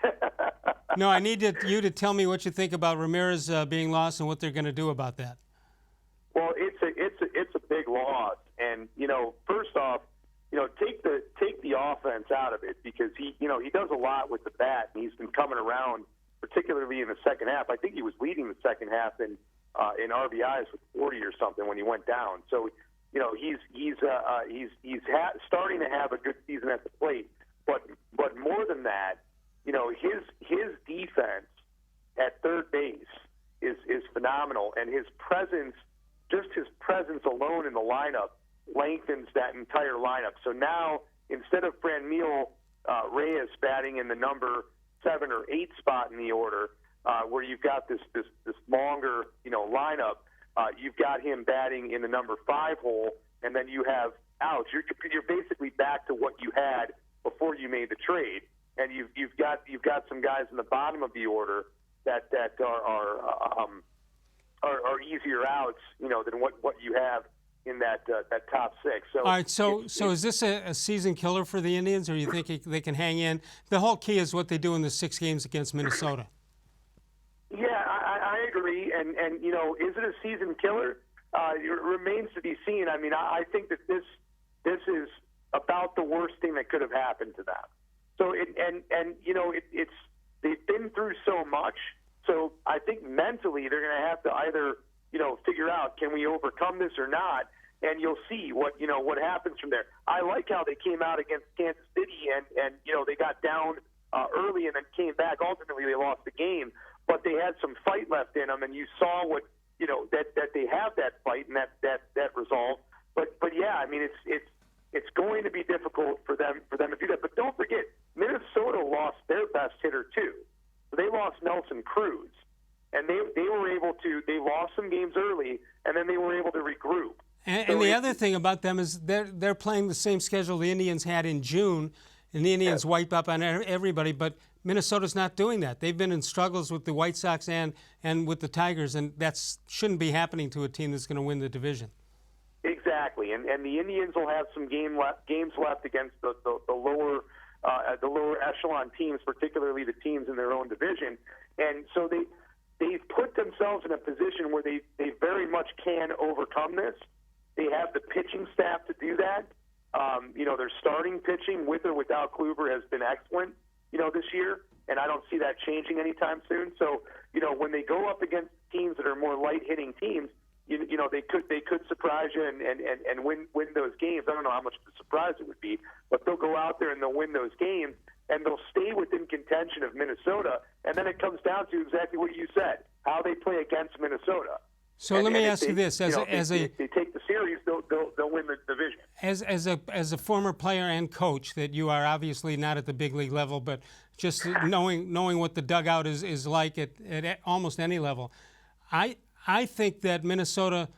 No, I need you to tell me what you think about Ramirez being lost and what they're going to do about that. Well, it's a big loss, and first off, take the offense out of it because he does a lot with the bat, and he's been coming around, particularly in the second half. I think he was leading the second half in RBIs with 40 or something when he went down. So he's starting to have a good season at the plate. But more than that, his defense at third base is phenomenal, and his presence alone in the lineup lengthens that entire lineup. So now, instead of Franmil Reyes batting in the number 7 or 8 spot in the order, where you've got this longer lineup, you've got him batting in the number 5 hole, and then you have outs. You're basically back to what you had before you made the trade, and you've got some guys in the bottom of the order that are easier outs, than what you have in that top 6. So, all right. So is this a season killer for the Indians, or you think they can hang in? The whole key is what they do in the 6 games against Minnesota. Yeah, I agree. And is it a season killer? It remains to be seen. I mean, I think that this is about the worst thing that could have happened to them. So they've been through so much. So I think mentally they're going to have to either figure out, can we overcome this or not? And you'll see what happens from there. I like how they came out against Kansas City and they got down early and then came back. Ultimately they lost the game, but they had some fight left in them, and you saw what that they have that fight and that resolve. But yeah, I mean it's going to be difficult for them to do that. But don't forget, Minnesota lost their best hitter too. So they lost Nelson Cruz, and they lost some games early, and then they were able to regroup. And the other thing about them is they're playing the same schedule the Indians had in June, and the Indians wiped up on everybody, but Minnesota's not doing that. They've been in struggles with the White Sox and with the Tigers, and that shouldn't be happening to a team that's going to win the division. Exactly, and the Indians will have some games left against the lower echelon teams, particularly the teams in their own division, and so they've put themselves in a position where they very much can overcome this. They have the pitching staff to do that. Their starting pitching, with or without Kluber, has been excellent, this year, and I don't see that changing anytime soon. So, when they go up against teams that are more light-hitting teams, they could surprise you and win those games. I don't know how much of a surprise it would be, but they'll go out there and they'll win those games, and they'll stay within contention of Minnesota. And then it comes down to exactly what you said, how they play against Minnesota. So let me ask you this: if they take the series, they'll win the division. As a former player and coach, that you are obviously not at the big league level, but just knowing what the dugout is like at almost any level, I think that Minnesota,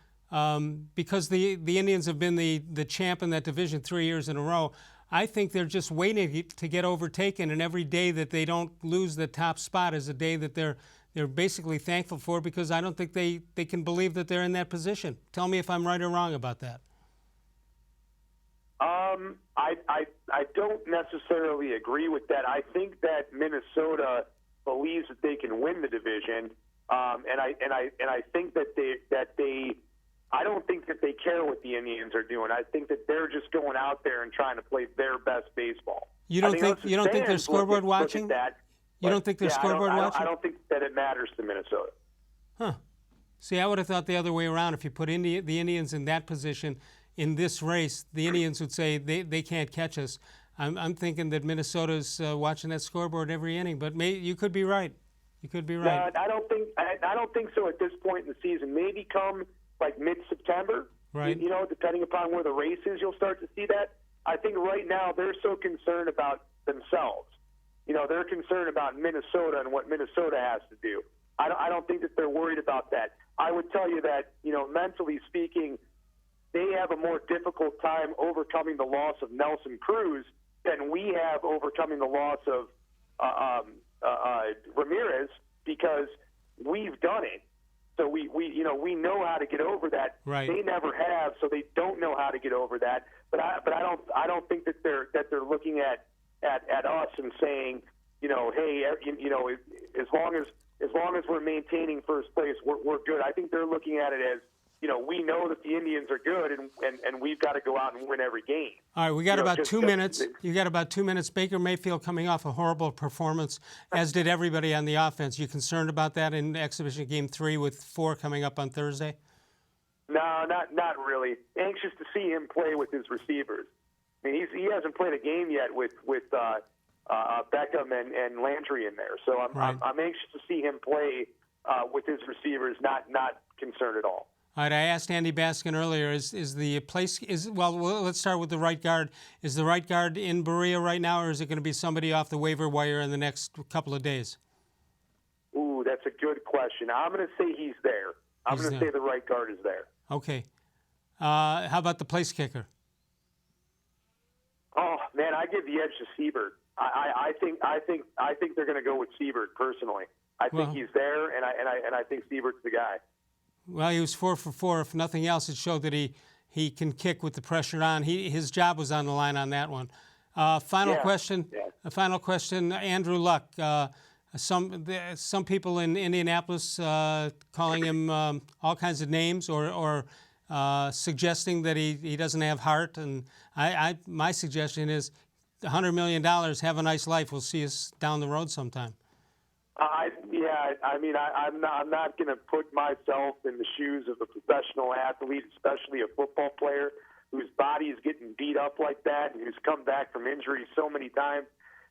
because the Indians have been the champ in that division 3 years in a row, I think they're just waiting to get overtaken, and every day that they don't lose the top spot is a day that they're basically thankful for, because I don't think they can believe that they're in that position. Tell me if I'm right or wrong about that. I don't necessarily agree with that. I think that Minnesota believes that they can win the division, and I think that they I don't think that they care what the Indians are doing. I think that they're just going out there and trying to play their best baseball. You don't think they're scoreboard watching? You don't think they're scoreboard watching? I don't think that it matters to Minnesota. Huh. See, I would have thought the other way around. If you put the Indians in that position in this race, the Indians would say they can't catch us. I'm thinking that Minnesota's watching that scoreboard every inning, but you could be right. You could be right. No, I don't think so at this point in the season. Maybe come like mid-September, right? You know, depending upon where the race is, you'll start to see that. I think right now they're so concerned about themselves. You know, they're concerned about Minnesota and what Minnesota has to do. I don't think that they're worried about that. I would tell you that, you know, mentally speaking, they have a more difficult time overcoming the loss of Nelson Cruz than we have overcoming the loss of Ramirez, because we've done it. So we know how to get over that. Right. They never have, so they don't know how to get over that. But I don't think that they're looking at us and saying, you know, hey, you know, as long as we're maintaining first place, we're good. I think they're looking at it as, you know, we know that the Indians are good, and we've got to go out and win every game. All right, we got about 2 minutes. You got about 2 minutes. Baker-Mayfield coming off a horrible performance, as did everybody on the offense. You concerned about that in exhibition game 3 with 4 coming up on Thursday? No, not really. Anxious to see him play with his receivers. I mean, he hasn't played a game yet with Beckham and Landry in there. So I'm anxious to see him play with his receivers. Not concerned at all. All right, I asked Andy Baskin earlier, is the place, well, let's start with the right guard. Is the right guard in Berea right now, or is it going to be somebody off the waiver wire in the next couple of days? Ooh, that's a good question. I'm going to say he's there. I'm going to say the right guard is there. Okay. How about the place kicker? Oh, man, I give the edge to Siebert. I think they're going to go with Siebert personally. I think he's there, and I think Siebert's the guy. Well, he was 4 for 4. If nothing else, it showed that he can kick with the pressure on. His job was on the line on that one. Final question. Andrew Luck. Some people in Indianapolis calling him all kinds of names or suggesting that he doesn't have heart. And my suggestion is $100 million, have a nice life. We'll see us down the road sometime. I'm not going to put myself in the shoes of a professional athlete, especially a football player whose body is getting beat up like that and who's come back from injury so many times.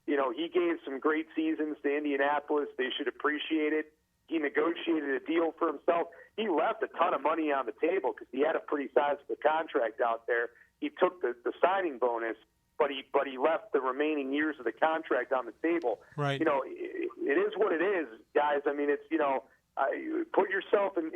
You know, he gave some great seasons to Indianapolis. They should appreciate it. He negotiated a deal for himself. He left a ton of money on the table because he had a pretty sizable contract out there. He took the signing bonus, but he left the remaining years of the contract on the table. Right. You know, it is what it is, guys. I mean, it's, you know, put yourself in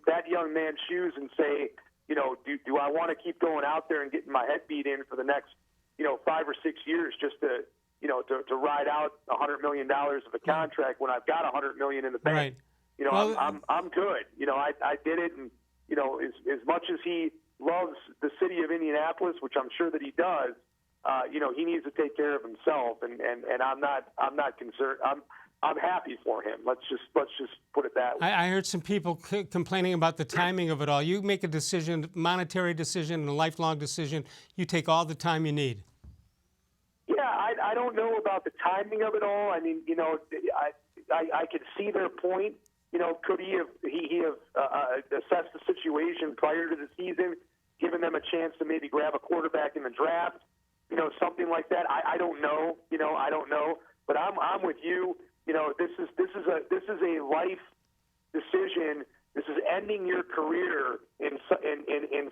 that young man's shoes and say, you know, do I want to keep going out there and getting my head beat in for the next, you know, 5 or 6 years just to, you know, to ride out $100 million of a contract when I've got $100 million in the bank? Right. You know, well, I'm good. You know, I did it, and you know, as much as he loves the city of Indianapolis, which I'm sure that he does, you know, he needs to take care of himself, and I'm not concerned. I'm happy for him. Let's just put it that way. I heard some people complaining about the timing of it all. You make a decision, monetary decision, and a lifelong decision. You take all the time you need. Yeah, I don't know about the timing of it all. I mean, you know, I could see their point. You know, could he have assessed the situation prior to the season, given them a chance to maybe grab a quarterback in the draft? You know, something like that. I don't know. You know, I don't know. But I'm with you. You know, this is a life decision. This is ending your career in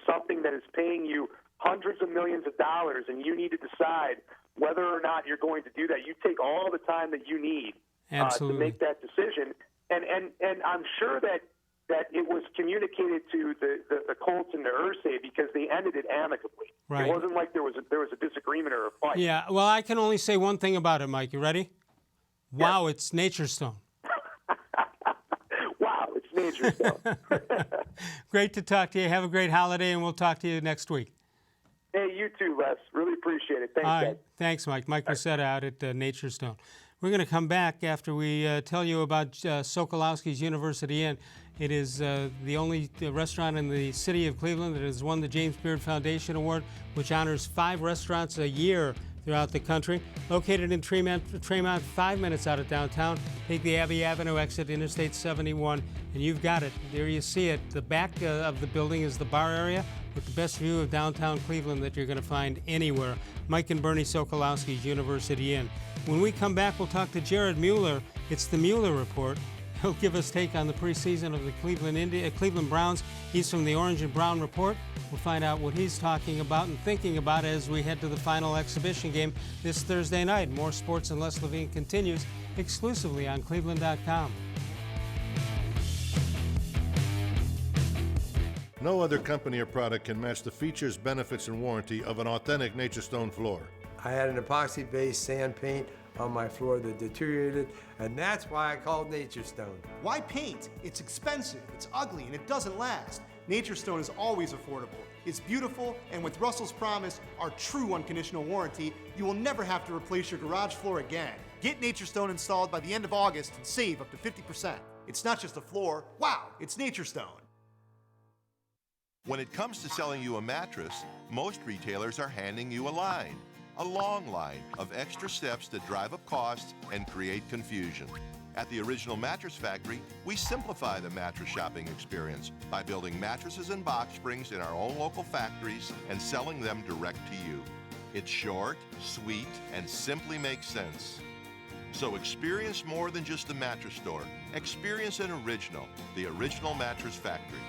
something that is paying you hundreds of millions of dollars, and you need to decide whether or not you're going to do that. You take all the time that you need to make that decision. And I'm sure that it was communicated to the Colts and to Irsay because they ended it amicably. Right. It wasn't like there was a disagreement or a fight. Yeah. Well, I can only say one thing about it, Mike. You ready? Wow, it's Nature Stone. Wow, it's Nature Stone. Great to talk to you. Have a great holiday, and we'll talk to you next week. Hey, you too, Les. Really appreciate it. Thanks, All right. guys. Thanks, Mike. Mike-masetta out at Nature Stone. We're going to come back after we tell you about Sokolowski's University Inn. It is the only restaurant in the city of Cleveland that has won the James Beard Foundation Award, which honors 5 restaurants a year throughout the country. Located in Tremont, 5 minutes out of downtown. Take the Abbey Avenue exit, Interstate 71, and you've got it. There you see it. The back of the building is the bar area with the best view of downtown Cleveland that you're going to find anywhere. Mike and Bernie Sokolowski's University Inn. When we come back, we'll talk to Jared-Mueller. It's the Mueller Report. He'll give us take on the preseason of the Cleveland Browns. He's from the Orange and Brown Report. We'll find out what he's talking about and thinking about as we head to the final exhibition game this Thursday night. More Sports and Les-Levine continues exclusively on cleveland.com. No other company or product can match the features, benefits, and warranty of an authentic Nature Stone floor. I had an epoxy-based sand paint on my floor that deteriorated, and that's why I called Nature Stone. Why paint? It's expensive, it's ugly, and it doesn't last. Nature Stone is always affordable. It's beautiful, and with Russell's Promise, our true unconditional warranty, you will never have to replace your garage floor again. Get Nature Stone installed by the end of August and save up to 50%. It's not just a floor. Wow, it's Nature Stone. When it comes to selling you a mattress, most retailers are handing you a long line of extra steps that drive up costs and create confusion. At the Original Mattress Factory, we simplify the mattress shopping experience by building mattresses and box springs in our own local factories and selling them direct to you. It's short, sweet, and simply makes sense. So experience more than just a mattress store. Experience an original, the Original Mattress Factory.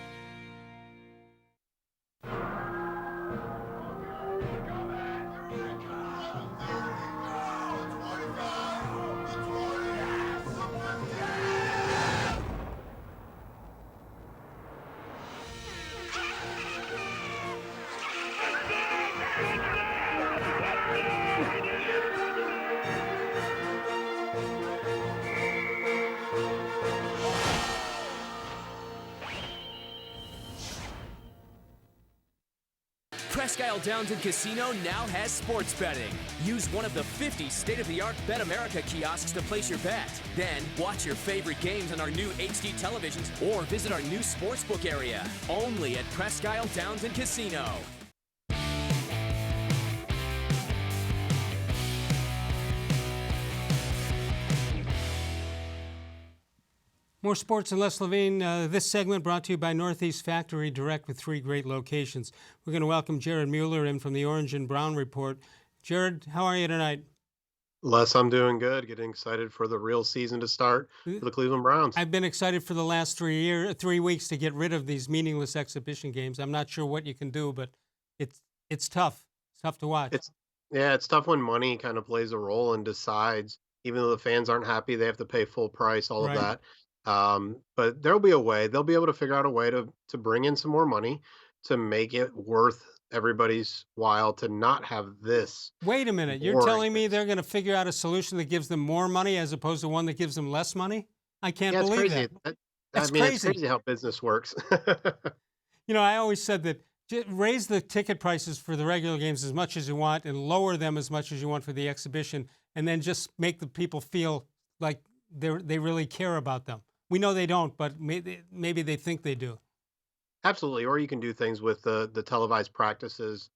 Presque Isle Downton Casino now has sports betting. Use one of the 50 state-of-the-art Bet America kiosks to place your bet. Then watch your favorite games on our new HD televisions or visit our new sportsbook area. Only at Presque Isle Downton Casino. More sports and Les-Levine. This segment brought to you by Northeast Factory Direct with 3 great locations. We're going to welcome Jared-Mueller in from the Orange and Brown Report. Jared, how are you tonight? Les, I'm doing good. Getting excited for the real season to start for the Cleveland Browns. I've been excited for the last 3 weeks to get rid of these meaningless exhibition games. I'm not sure what you can do, but it's tough. It's tough to watch. It's tough when money kind of plays a role and decides. Even though the fans aren't happy, they have to pay full price, all of that. But there'll be a way. They'll be able to figure out a way to bring in some more money to make it worth everybody's while to not have this. Wait a minute. You're telling me they're going to figure out a solution that gives them more money as opposed to one that gives them less money? I can't believe that. That's crazy. It's crazy how business works. I always said that raise the ticket prices for the regular games as much as you want and lower them as much as you want for the exhibition, and then just make the people feel like they really care about them. We know they don't, but maybe they think they do. Absolutely. Or you can do things with the televised practices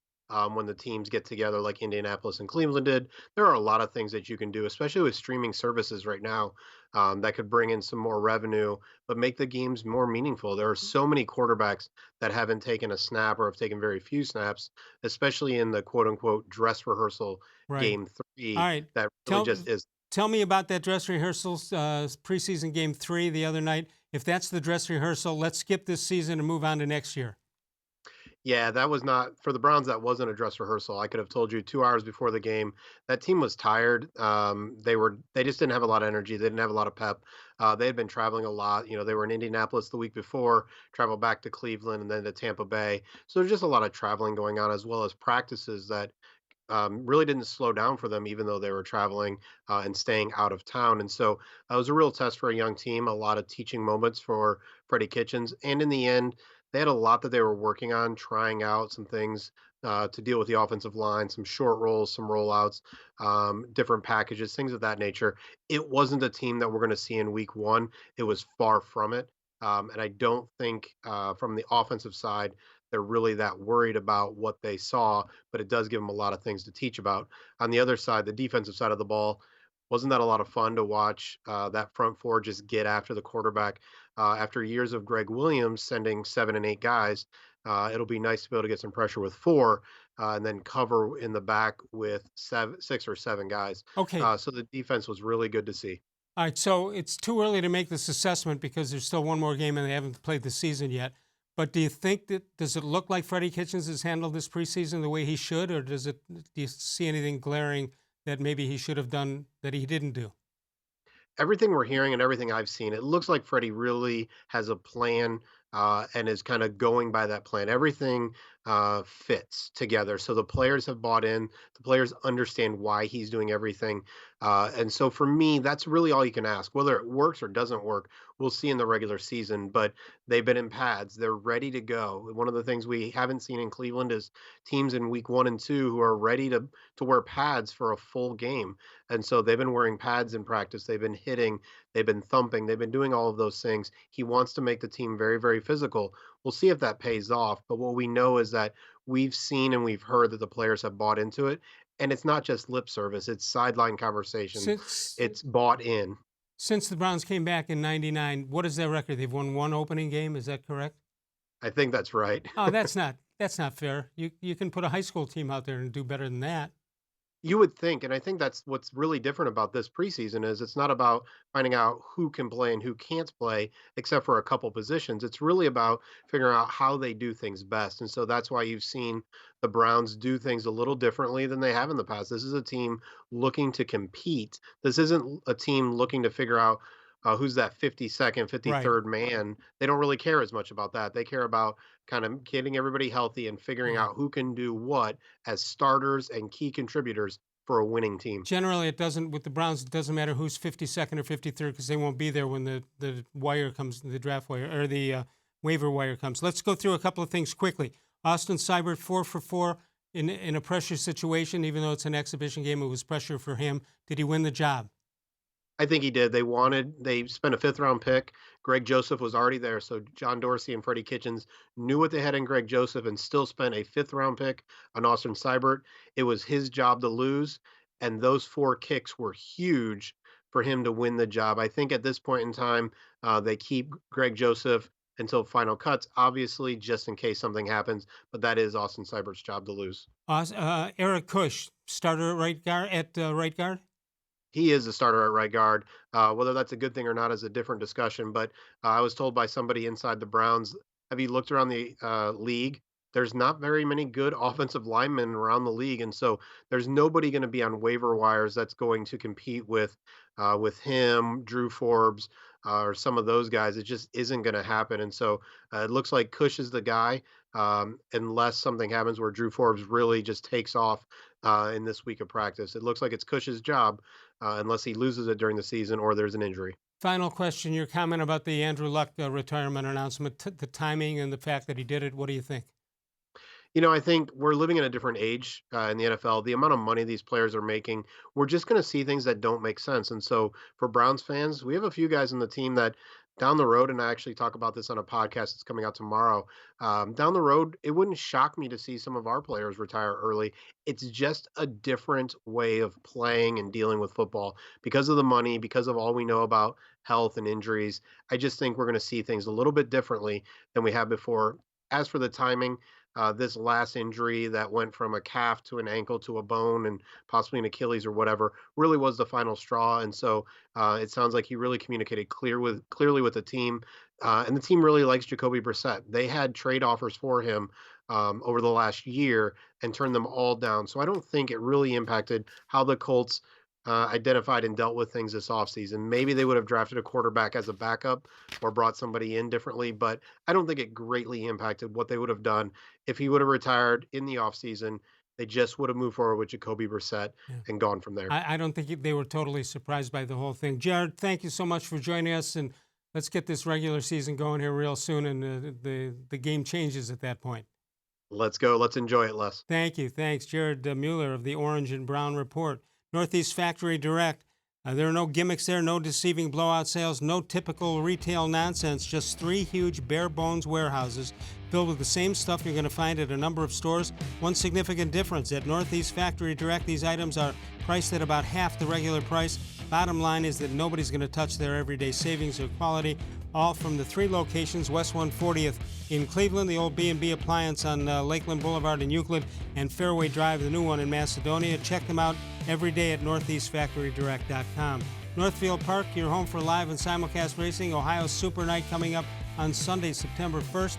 when the teams get together like Indianapolis and Cleveland did. There are a lot of things that you can do, especially with streaming services right now, that could bring in some more revenue, but make the games more meaningful. There are so many quarterbacks that haven't taken a snap or have taken very few snaps, especially in the quote-unquote dress rehearsal game 3. All right. That really just is. Tell me about that dress rehearsal, preseason game 3 the other night. If that's the dress rehearsal, let's skip this season and move on to next year. Yeah, that was not for the Browns. That wasn't a dress rehearsal. I could have told you 2 hours before the game. That team was tired. They just didn't have a lot of energy. They didn't have a lot of pep. They had been traveling a lot. They were in Indianapolis the week before, traveled back to Cleveland and then to Tampa Bay. So there's just a lot of traveling going on, as well as practices that really didn't slow down for them, even though they were traveling and staying out of town. And so it was a real test for a young team, a lot of teaching moments for Freddie-Kitchens. And in the end, they had a lot that they were working on, trying out some things to deal with the offensive line, some short rolls, some rollouts, different packages, things of that nature. It wasn't a team that we're going to see in week 1. It was far from it. And I don't think from the offensive side they're really that worried about what they saw, but it does give them a lot of things to teach about. On the other side, the defensive side of the ball, wasn't that a lot of fun to watch that front four just get after the quarterback? After years of Greg Williams sending 7 and 8 guys, it'll be nice to be able to get some pressure with 4 and then cover in the back with 6 or 7 guys. Okay. So the defense was really good to see. All right, so it's too early to make this assessment because there's still one more game and they haven't played the season yet. But do you think does it look like Freddie-Kitchens has handled this preseason the way he should, or do you see anything glaring that maybe he should have done that he didn't do? Everything we're hearing and everything I've seen, it looks like Freddie really has a plan and is kind of going by that plan. Everything fits together. So the players have bought in. The players understand why he's doing everything. And so for me, that's really all you can ask. Whether it works or doesn't work, we'll see in the regular season. But they've been in pads. They're ready to go. One of the things we haven't seen in Cleveland is teams in week 1 and 2 who are ready to wear pads for a full game. And so they've been wearing pads in practice. They've been hitting. They've been thumping. They've been doing all of those things. He wants to make the team very, very physical. We'll see if that pays off. But what we know is that we've seen and we've heard that the players have bought into it. And it's not just lip service. It's sideline conversation. It's bought in. Since the Browns came back in '99, what is their record? They've won 1 opening game. Is that correct? I think that's right. Oh, that's not fair. You can put a high school team out there and do better than that. You would think, and I think that's what's really different about this preseason is it's not about finding out who can play and who can't play, except for a couple positions. It's really about figuring out how they do things best. And so that's why you've seen the Browns do things a little differently than they have in the past. This is a team looking to compete. This isn't a team looking to figure out who's that 52nd, 53rd man. They don't really care as much about that. They care about kind of getting everybody healthy and figuring out who can do what as starters and key contributors for a winning team. Generally, it doesn't, with the Browns, it doesn't matter who's 52nd or 53rd because they won't be there when the wire comes, the draft wire, or the waiver wire comes. Let's go through a couple of things quickly. Austin Seibert, 4 for 4 in a pressure situation. Even though it's an exhibition game, it was pressure for him. Did he win the job? I think he did. They spent a 5th-round pick. Greg Joseph was already there, so John Dorsey and Freddie-Kitchens knew what they had in Greg Joseph and still spent a 5th-round pick on Austin Seibert. It was his job to lose, and those 4 kicks were huge for him to win the job. I think at this point in time, they keep Greg Joseph until final cuts, obviously, just in case something happens, but that is Austin Seibert's job to lose. Eric Kush, starter at right guard? He is a starter at right guard. Whether that's a good thing or not is a different discussion. But I was told by somebody inside the Browns, have you looked around the league? There's not very many good offensive linemen around the league. And so there's nobody going to be on waiver wires that's going to compete with him, Drew Forbes, or some of those guys. It just isn't going to happen. And so it looks like Kush is the guy, unless something happens where Drew Forbes really just takes off in this week of practice. It looks like it's Kush's job, unless he loses it during the season or there's an injury. Final question, your comment about the Andrew Luck retirement announcement, the timing and the fact that he did it, what do you think? You know, I think we're living in a different age in the NFL. The amount of money these players are making, we're just going to see things that don't make sense. And so for Browns fans, we have a few guys on the team that down the road, and I actually talk about this on a podcast that's coming out tomorrow, down the road, it wouldn't shock me to see some of our players retire early. It's just a different way of playing and dealing with football because of the money, because of all we know about health and injuries. I just think we're going to see things a little bit differently than we have before. As for the timing, this last injury that went from a calf to an ankle to a bone and possibly an Achilles or whatever really was the final straw. And so it sounds like he really communicated clearly with the team. And the team really likes Jacoby Brissett. They had trade offers for him over the last year and turned them all down. So I don't think it really impacted how the Colts identified and dealt with things this offseason. Maybe they would have drafted a quarterback as a backup or brought somebody in differently, but I don't think it greatly impacted what they would have done if he would have retired in the offseason. They just would have moved forward with Jacoby Brissett and gone from there. I don't think they were totally surprised by the whole thing. Jared, thank you so much for joining us, and let's get this regular season going here real soon, and the game changes at that point. Let's go. Let's enjoy it, Les. Thank you. Thanks, Jared-Mueller of the Orange and Brown Report. Northeast Factory Direct. There are no gimmicks there, no deceiving blowout sales, no typical retail nonsense, just 3 huge bare bones warehouses filled with the same stuff you're going to find at a number of stores. One significant difference, at Northeast Factory Direct, these items are priced at about half the regular price. Bottom line is that nobody's going to touch their everyday savings or quality, all from the 3 locations, West 140th in Cleveland, the old B&B Appliance on Lakeland Boulevard in Euclid, and Fairway Drive, the new one in Macedonia. Check them out every day at northeastfactorydirect.com. Northfield Park, your home for live and simulcast racing. Ohio Super Night coming up on Sunday, September 1st.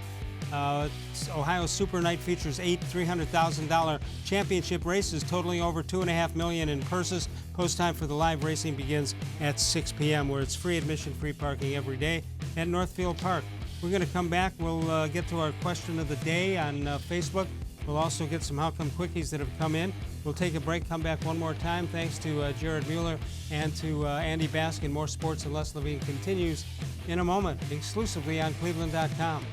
Ohio Super Night features 8 $300,000 championship races totaling over $2.5 million in purses. Post time for the live racing begins at 6 p.m. where it's free admission, free parking every day at Northfield Park. We're going to come back. We'll get to our question of the day on Facebook. We'll also get some How Come Quickies that have come in. We'll take a break, come back one more time. Thanks to Jared-Mueller and to Andy Baskin. More Sports and Les-Levine continues in a moment, exclusively on cleveland.com.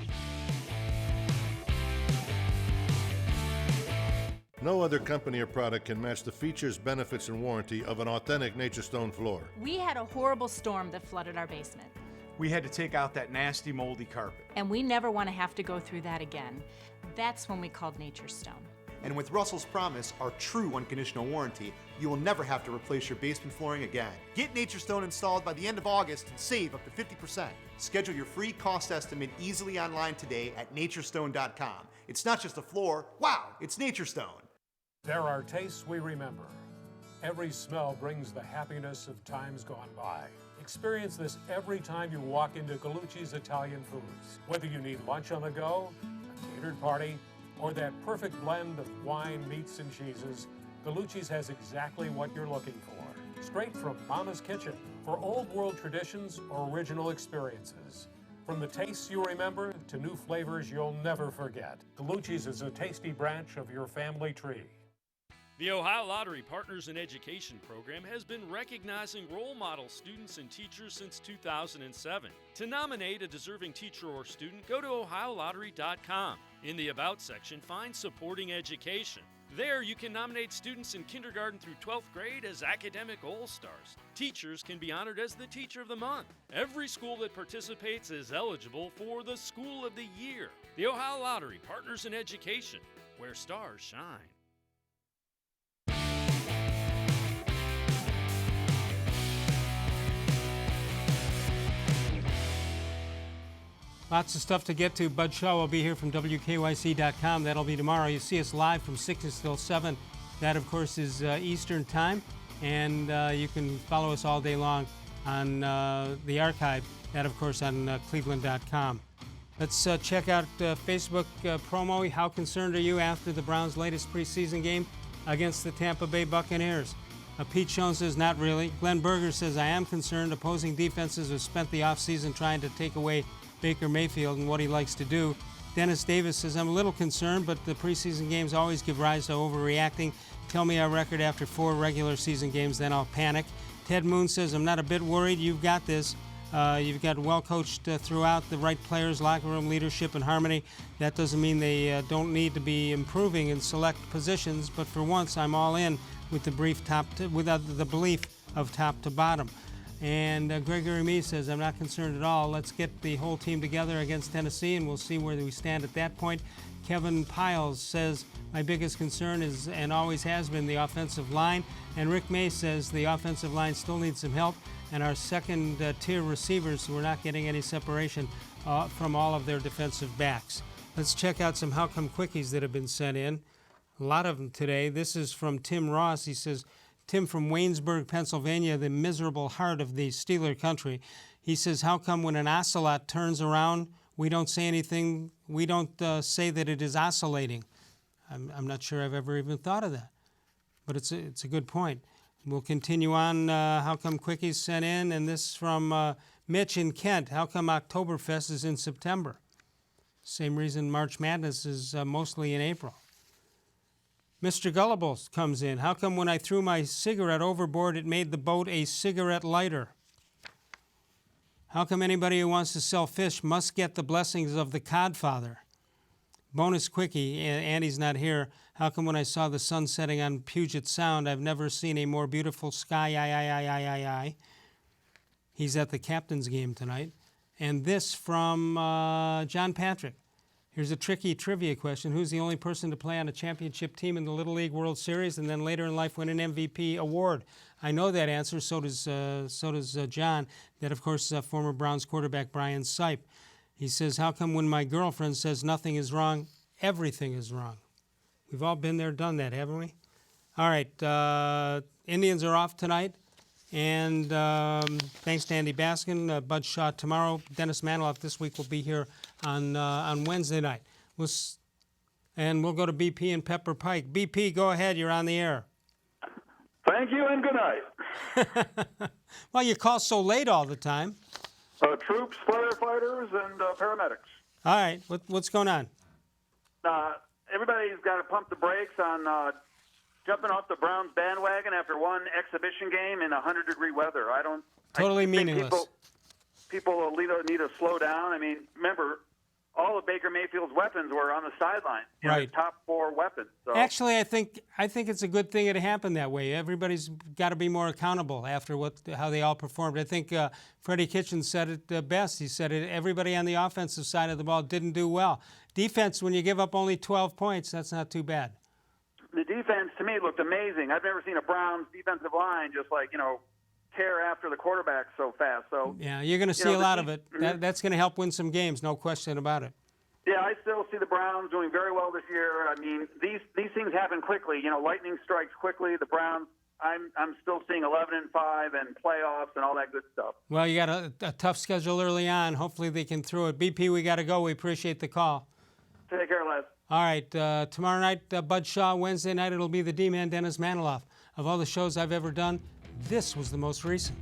No other company or product can match the features, benefits, and warranty of an authentic Nature Stone floor. We had a horrible storm that flooded our basement, We had to take out that nasty moldy carpet. and we never want to have to go through that again. That's when we called Nature Stone. And with Russell's Promise, our true unconditional warranty, you will never have to replace your basement flooring again. Get Nature Stone installed by the end of August and save up to 50%. Schedule your free cost estimate easily online today at naturestone.com. It's not just a floor, wow, it's Nature Stone. There are tastes we remember. Every smell brings the happiness of times gone by. Experience this every time you walk into Gallucci's Italian Foods. Whether you need lunch on the go, a catered party, or that perfect blend of wine, meats, and cheeses, Gallucci's has exactly what you're looking for. Straight from Mama's Kitchen for old world traditions or original experiences. From the tastes you remember to new flavors you'll never forget. Gallucci's is a tasty branch of your family tree. The Ohio Lottery Partners in Education program has been recognizing role model students and teachers since 2007. To nominate a deserving teacher or student, go to ohiolottery.com. In the About section, find Supporting Education. There, you can nominate students in kindergarten through 12th grade as academic all-stars. Teachers can be honored as the Teacher of the Month. Every school that participates is eligible for the School of the Year. The Ohio Lottery Partners in Education, where stars shine. Lots of stuff to get to. Bud Shaw will be here from WKYC.com. That'll be tomorrow. You see us live from 6 until 7. That, of course, is Eastern Time. And you can follow us all day long on the archive. That, of course, on cleveland.com. Let's check out Facebook promo. How concerned are you after the Browns' latest preseason game against the Tampa Bay Buccaneers? Pete Schoen says, not really. Glenn Berger says, I am concerned. Opposing defenses have spent the offseason trying to take away Baker-Mayfield and what he likes to do. Dennis Davis says, I'm a little concerned, but the preseason games always give rise to overreacting. Tell me our record after 4 regular season games, then I'll panic. Ted Moon says, I'm not a bit worried. You've got this. You've got well-coached throughout, the right players, locker room leadership, and harmony. That doesn't mean they don't need to be improving in select positions, but for once, I'm all in with the belief of top to bottom. And Gregory Mee says, I'm not concerned at all. Let's get the whole team together against Tennessee, and we'll see where we stand at that point. Kevin Piles says, my biggest concern is and always has been the offensive line. And Rick May says the offensive line still needs some help, and our second-tier receivers who are not getting any separation from all of their defensive backs. Let's check out some How Come Quickies that have been sent in. A lot of them today. This is from Tim Ross. He says, Tim from Waynesburg, Pennsylvania, the miserable heart of the Steeler country. He says, how come when an ocelot turns around, we don't say anything, we don't say that it is oscillating? I'm not sure I've ever even thought of that, but it's a good point. We'll continue on. How come Quickies sent in? And this from Mitch in Kent. How come Oktoberfest is in September? Same reason March Madness is mostly in April. Mr. Gullible comes in. How come when I threw my cigarette overboard, it made the boat a cigarette lighter? How come anybody who wants to sell fish must get the blessings of the codfather? Bonus quickie, Andy's not here. How come when I saw the sun setting on Puget Sound, I've never seen a more beautiful sky, He's at the captain's game tonight. And this from John Patrick. Here's a tricky trivia question. Who's the only person to play on a championship team in the Little League World Series and then later in life win an MVP award? I know that answer. So does John. That, of course, former Browns quarterback Brian Sipe. He says, how come when my girlfriend says nothing is wrong, everything is wrong? We've all been there, done that, haven't we? All right. Indians are off tonight. And thanks to Andy Baskin, Bud Shaw tomorrow. Dennis Maniloff this week will be here on Wednesday night. And we'll go to BP and Pepper Pike. BP, go ahead. You're on the air. Thank you and good night. Well, you call so late all the time. Troops, firefighters, and paramedics. All right. What's going on? Everybody's got to pump the brakes on jumping off the Browns bandwagon after one exhibition game in 100-degree weather. Totally think meaningless. People need to slow down. I mean, remember, all of Baker Mayfield's weapons were on the sideline. Right. His top 4 weapons. So. Actually, I think it's a good thing it happened that way. Everybody's got to be more accountable after how they all performed. I think freddie-kitchens said it best. He said everybody on the offensive side of the ball didn't do well. Defense, when you give up only 12 points, that's not too bad. The defense, to me, looked amazing. I've never seen a Browns defensive line just tear after the quarterback so fast. So yeah, you're going to see a lot of it. That's going to help win some games, no question about it. Yeah, I still see the Browns doing very well this year. I mean, these things happen quickly. Lightning strikes quickly. The Browns, I'm still seeing 11-5 and playoffs and all that good stuff. Well, you got a tough schedule early on. Hopefully they can through it. BP, we got to go. We appreciate the call. Take care, Les. All right, tomorrow night, Bud Shaw. Wednesday night, it'll be the D-Man, Dennis Maniloff. Of all the shows I've ever done, this was the most recent.